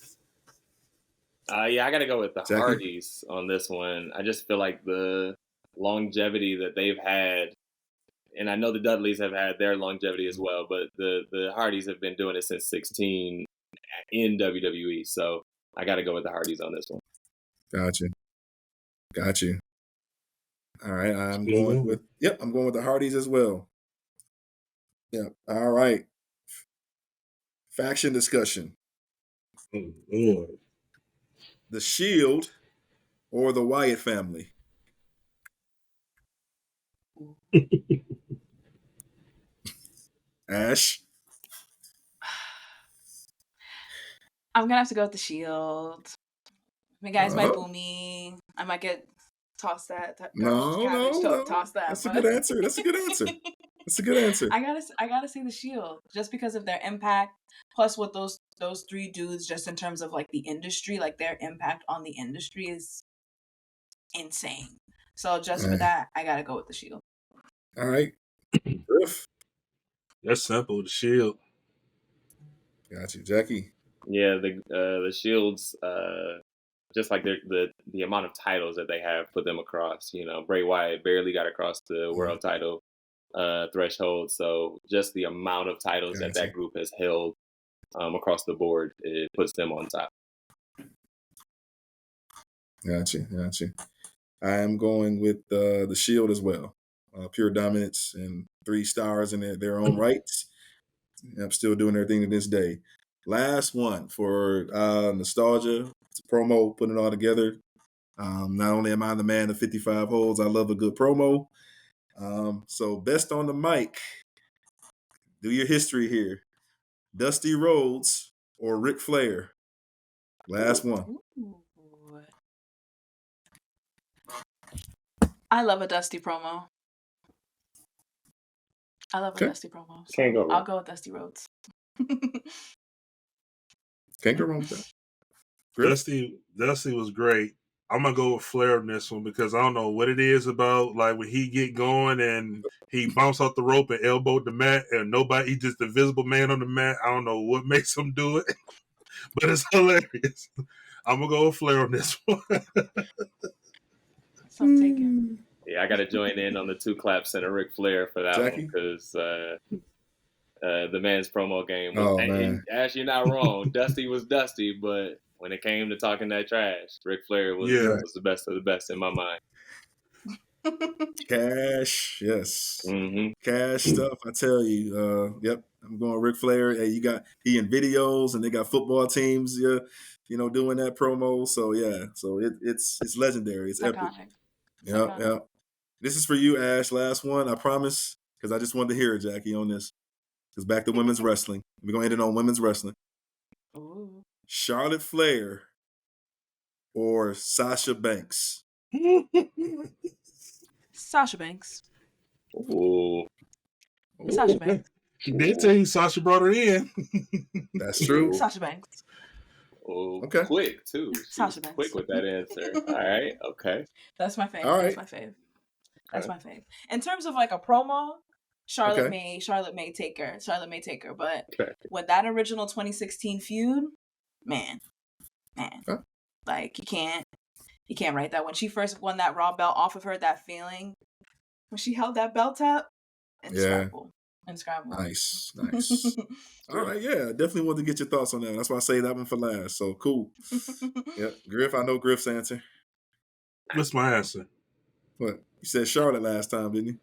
Yeah, I got to go with the Jackie? Hardys on this one. I just feel like the longevity that they've had, and I know the Dudleys have had their longevity as well, but the Hardys have been doing it since 16 in WWE. So I got to go with the Hardys on this one. Got you. All right, I'm going with the Hardys as well. Yep. All right. Faction discussion. Oh, Lord. The Shield or the Wyatt family? Ash? I'm gonna have to go with the Shield. My guys might boo me. I might get tossed that. No. Toss that. That's a good answer. That's a good answer. I gotta say the Shield just because of their impact. Plus, with those three dudes, just in terms of like the industry, like their impact on the industry is insane. So just for that, I gotta go with the Shield. All right, Griff. That's simple. The Shield. Got you, Jackie. Yeah, the Shields, just like the amount of titles that they have put them across. Bray Wyatt barely got across the world title threshold, so just the amount of titles that group has held across the board, it puts them on top. Got you. I am going with the Shield as well. Pure dominance and 3 stars in their own rights. I'm still doing their thing to this day. Last one for nostalgia. It's a promo, putting it all together. Not only am I the man of 55 holds, I love a good promo. So best on the mic. Do your history here. Dusty Rhodes or Ric Flair? Last one. Ooh. I love a Dusty promo. A Dusty promo. So Can't go wrong. I'll go with Dusty Rhodes. Can't go wrong with that. Griff? Dusty was great. I'm gonna go with Flair on this one because I don't know what it is about like when he get going and he bounced off the rope and elbowed the mat and nobody, he's just the visible man on the mat. I don't know what makes him do it, but it's hilarious. I'm gonna go with Flair on this one. So I'm taking. Yeah, I got to join in on the 2 claps and a Ric Flair for that Jackie? one because the man's promo game. Oh, and man. Ash, you're not wrong. Dusty was Dusty, but when it came to talking that trash, Ric Flair was the best of the best in my mind. Cash, yes. Mm-hmm. Cash stuff, I tell you. Yep, I'm going Ric Flair. Hey, he in videos and they got football teams, doing that promo. So yeah, so it's legendary. It's epic. Iconic. Yeah. This is for you, Ash. Last one, I promise, because I just wanted to hear it, Jackie, on this. It's back to women's wrestling. We're gonna end it on women's wrestling. Ooh. Charlotte Flair or Sasha Banks? Sasha Banks. Ooh. Sasha Banks. She did tell you Sasha brought her in. That's true. Sasha Banks. Oh, okay. Quick too. Sasha Banks. Quick with that answer. All right. Okay. That's my fave. All right. That's my fave. In terms of like a promo, Charlotte may take her. But with that original 2016 feud, man, like you can't write that. When she first won that Raw belt off of her, that feeling when she held that belt up, indescribable. Nice. All right, yeah, definitely wanted to get your thoughts on that. That's why I say that one for last. So cool. Yep, Griff. I know Griff's answer. What's my answer? What? You said Charlotte last time, didn't you?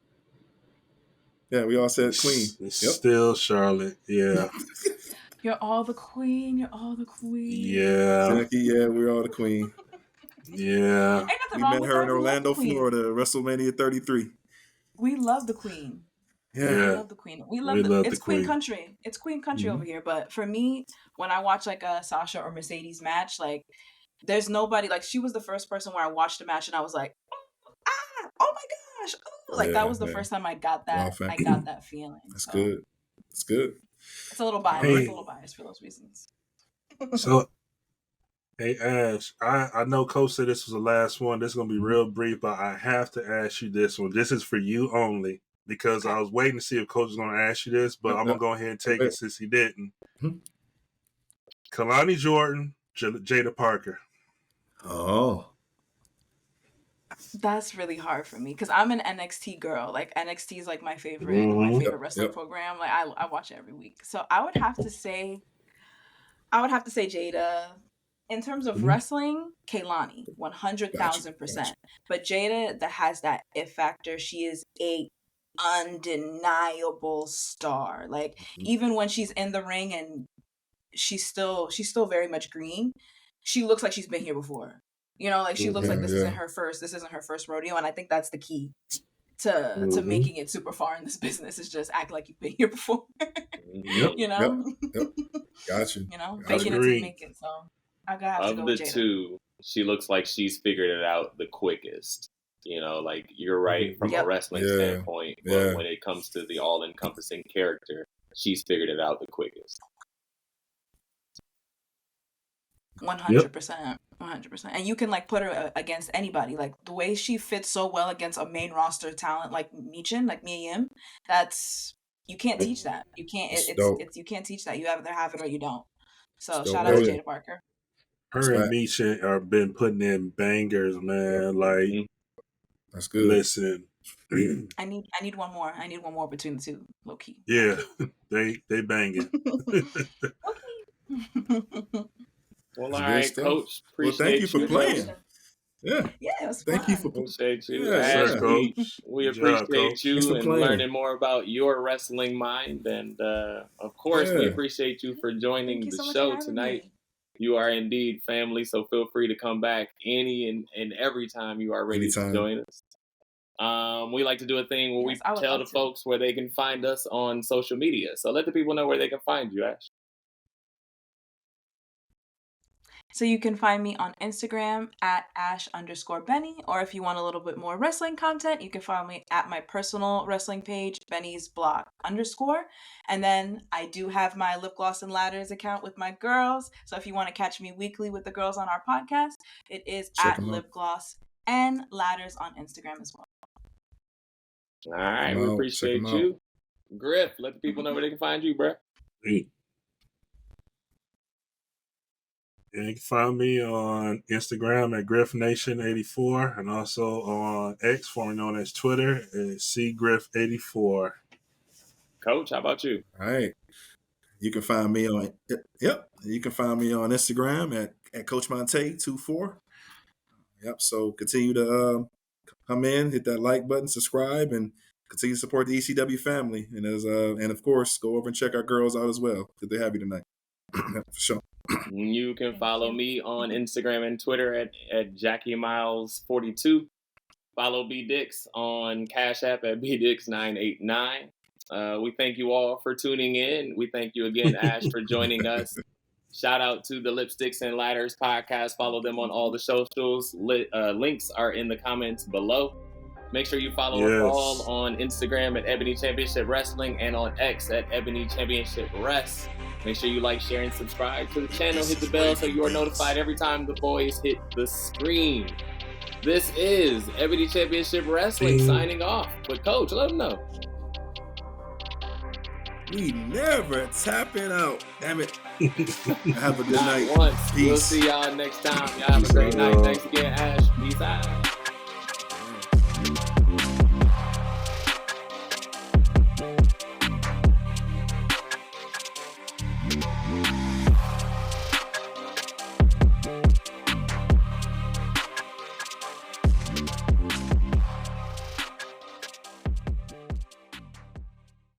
Yeah, we all said Queen. Still Charlotte. Yeah. You're all the queen. Yeah. Jackie, yeah, we're all the Queen. Yeah. We met her in Orlando, Florida, WrestleMania 33. We love the Queen. Yeah. We love the Queen. We love it's Queen country. It's Queen country over here. But for me, when I watch like a Sasha or Mercedes match, like there's nobody, like she was the first person where I watched the match and I was like, oh my gosh. Oh, like that was the first time I got that. I got that feeling. That's good. It's good. It's a little biased. Hey. It's a little biased for those reasons. So, hey Ash, I know Coach said this was the last one. This is gonna be real brief, but I have to ask you this one. This is for you only because I was waiting to see if Coach was gonna ask you this, but I'm gonna go ahead and take it since he didn't. Kalani Jordan, Jada Parker. Oh. That's really hard for me because I'm an NXT girl. Like NXT is like my favorite wrestling program. Like I watch it every week. So I would have to say Jada. In terms of wrestling, Kaylani, 100,000%. But Jada that has that it factor. She is a undeniable star. Like even when she's in the ring and she's still very much green, she looks like she's been here before. You know, like she looks like this isn't her first rodeo, and I think that's the key to making it super far in this business is just act like you've been here before. You know? Yep. Got you. You know, faking it to make it. So I gotta have to go with Jada. Of the two, she looks like she's figured it out the quickest. You know, like you're right from a wrestling standpoint, but when it comes to the all-encompassing character, she's figured it out the quickest. 100%. 100%. And you can like put her against anybody. Like the way she fits so well against a main roster talent like Michin, like Mia Yim, that's you can't teach that. You can't it's you can't teach that. You either have it or you don't. So shout out to Jada Parker. Her and Michin have been putting in bangers, man. Like that's good. Listen. I need one more. I need one more between the two, low key. Yeah. They banging. Well, all right, Coach. Appreciate thank you for playing. Yeah. Yeah, thank you for appreciate you. Yeah, Coach. We appreciate you and learning more about your wrestling mind. And of course, we appreciate you for joining the show tonight. You are indeed family, so feel free to come back any and every time you are ready to join us. We like to do a thing where we tell the folks where they can find us on social media. So let the people know where they can find you, Ash. So you can find me on Instagram at @Ash_Benny, or if you want a little bit more wrestling content, you can find me at my personal wrestling page, Benny's Block _. And then I do have my Lipgloss N Ladders account with my girls. So if you want to catch me weekly with the girls on our podcast, it is Check at 'em out. Lipgloss N Ladders on Instagram as well. All right, we Check 'em appreciate out. you. Griff, let the people know where they can find you, bro. Hey. And you can find me on Instagram at GriffNation84 and also on X, formerly known as Twitter, at CGriff84. Coach, how about you? All right. You can find me on You can find me on Instagram at Coach Montay 24. Yep. So continue to come in, hit that like button, subscribe, and continue to support the ECW family. And and of course, go over and check our girls out as well. Good to have you tonight. For sure. You can follow me on Instagram and Twitter at JackieMiles42. Follow BDixx on Cash App at BDixx989. We thank you all for tuning in. We thank you again, Ash, for joining us. Shout out to the Lipsticks and Ladders podcast. Follow them on all the socials. Links are in the comments below. Make sure you follow us all on Instagram at Ebony Championship Wrestling and on X at Ebony Championship Rest. Make sure you like, share, and subscribe to the channel. Hit the bell so you are notified every time the boys hit the screen. This is Ebony Championship Wrestling signing off. But Coach, let them know. We never tapping out. Damn it. Have a good night. Not once. Peace. We'll see y'all next time. Y'all have a great night. Thanks again, Ash. Peace out.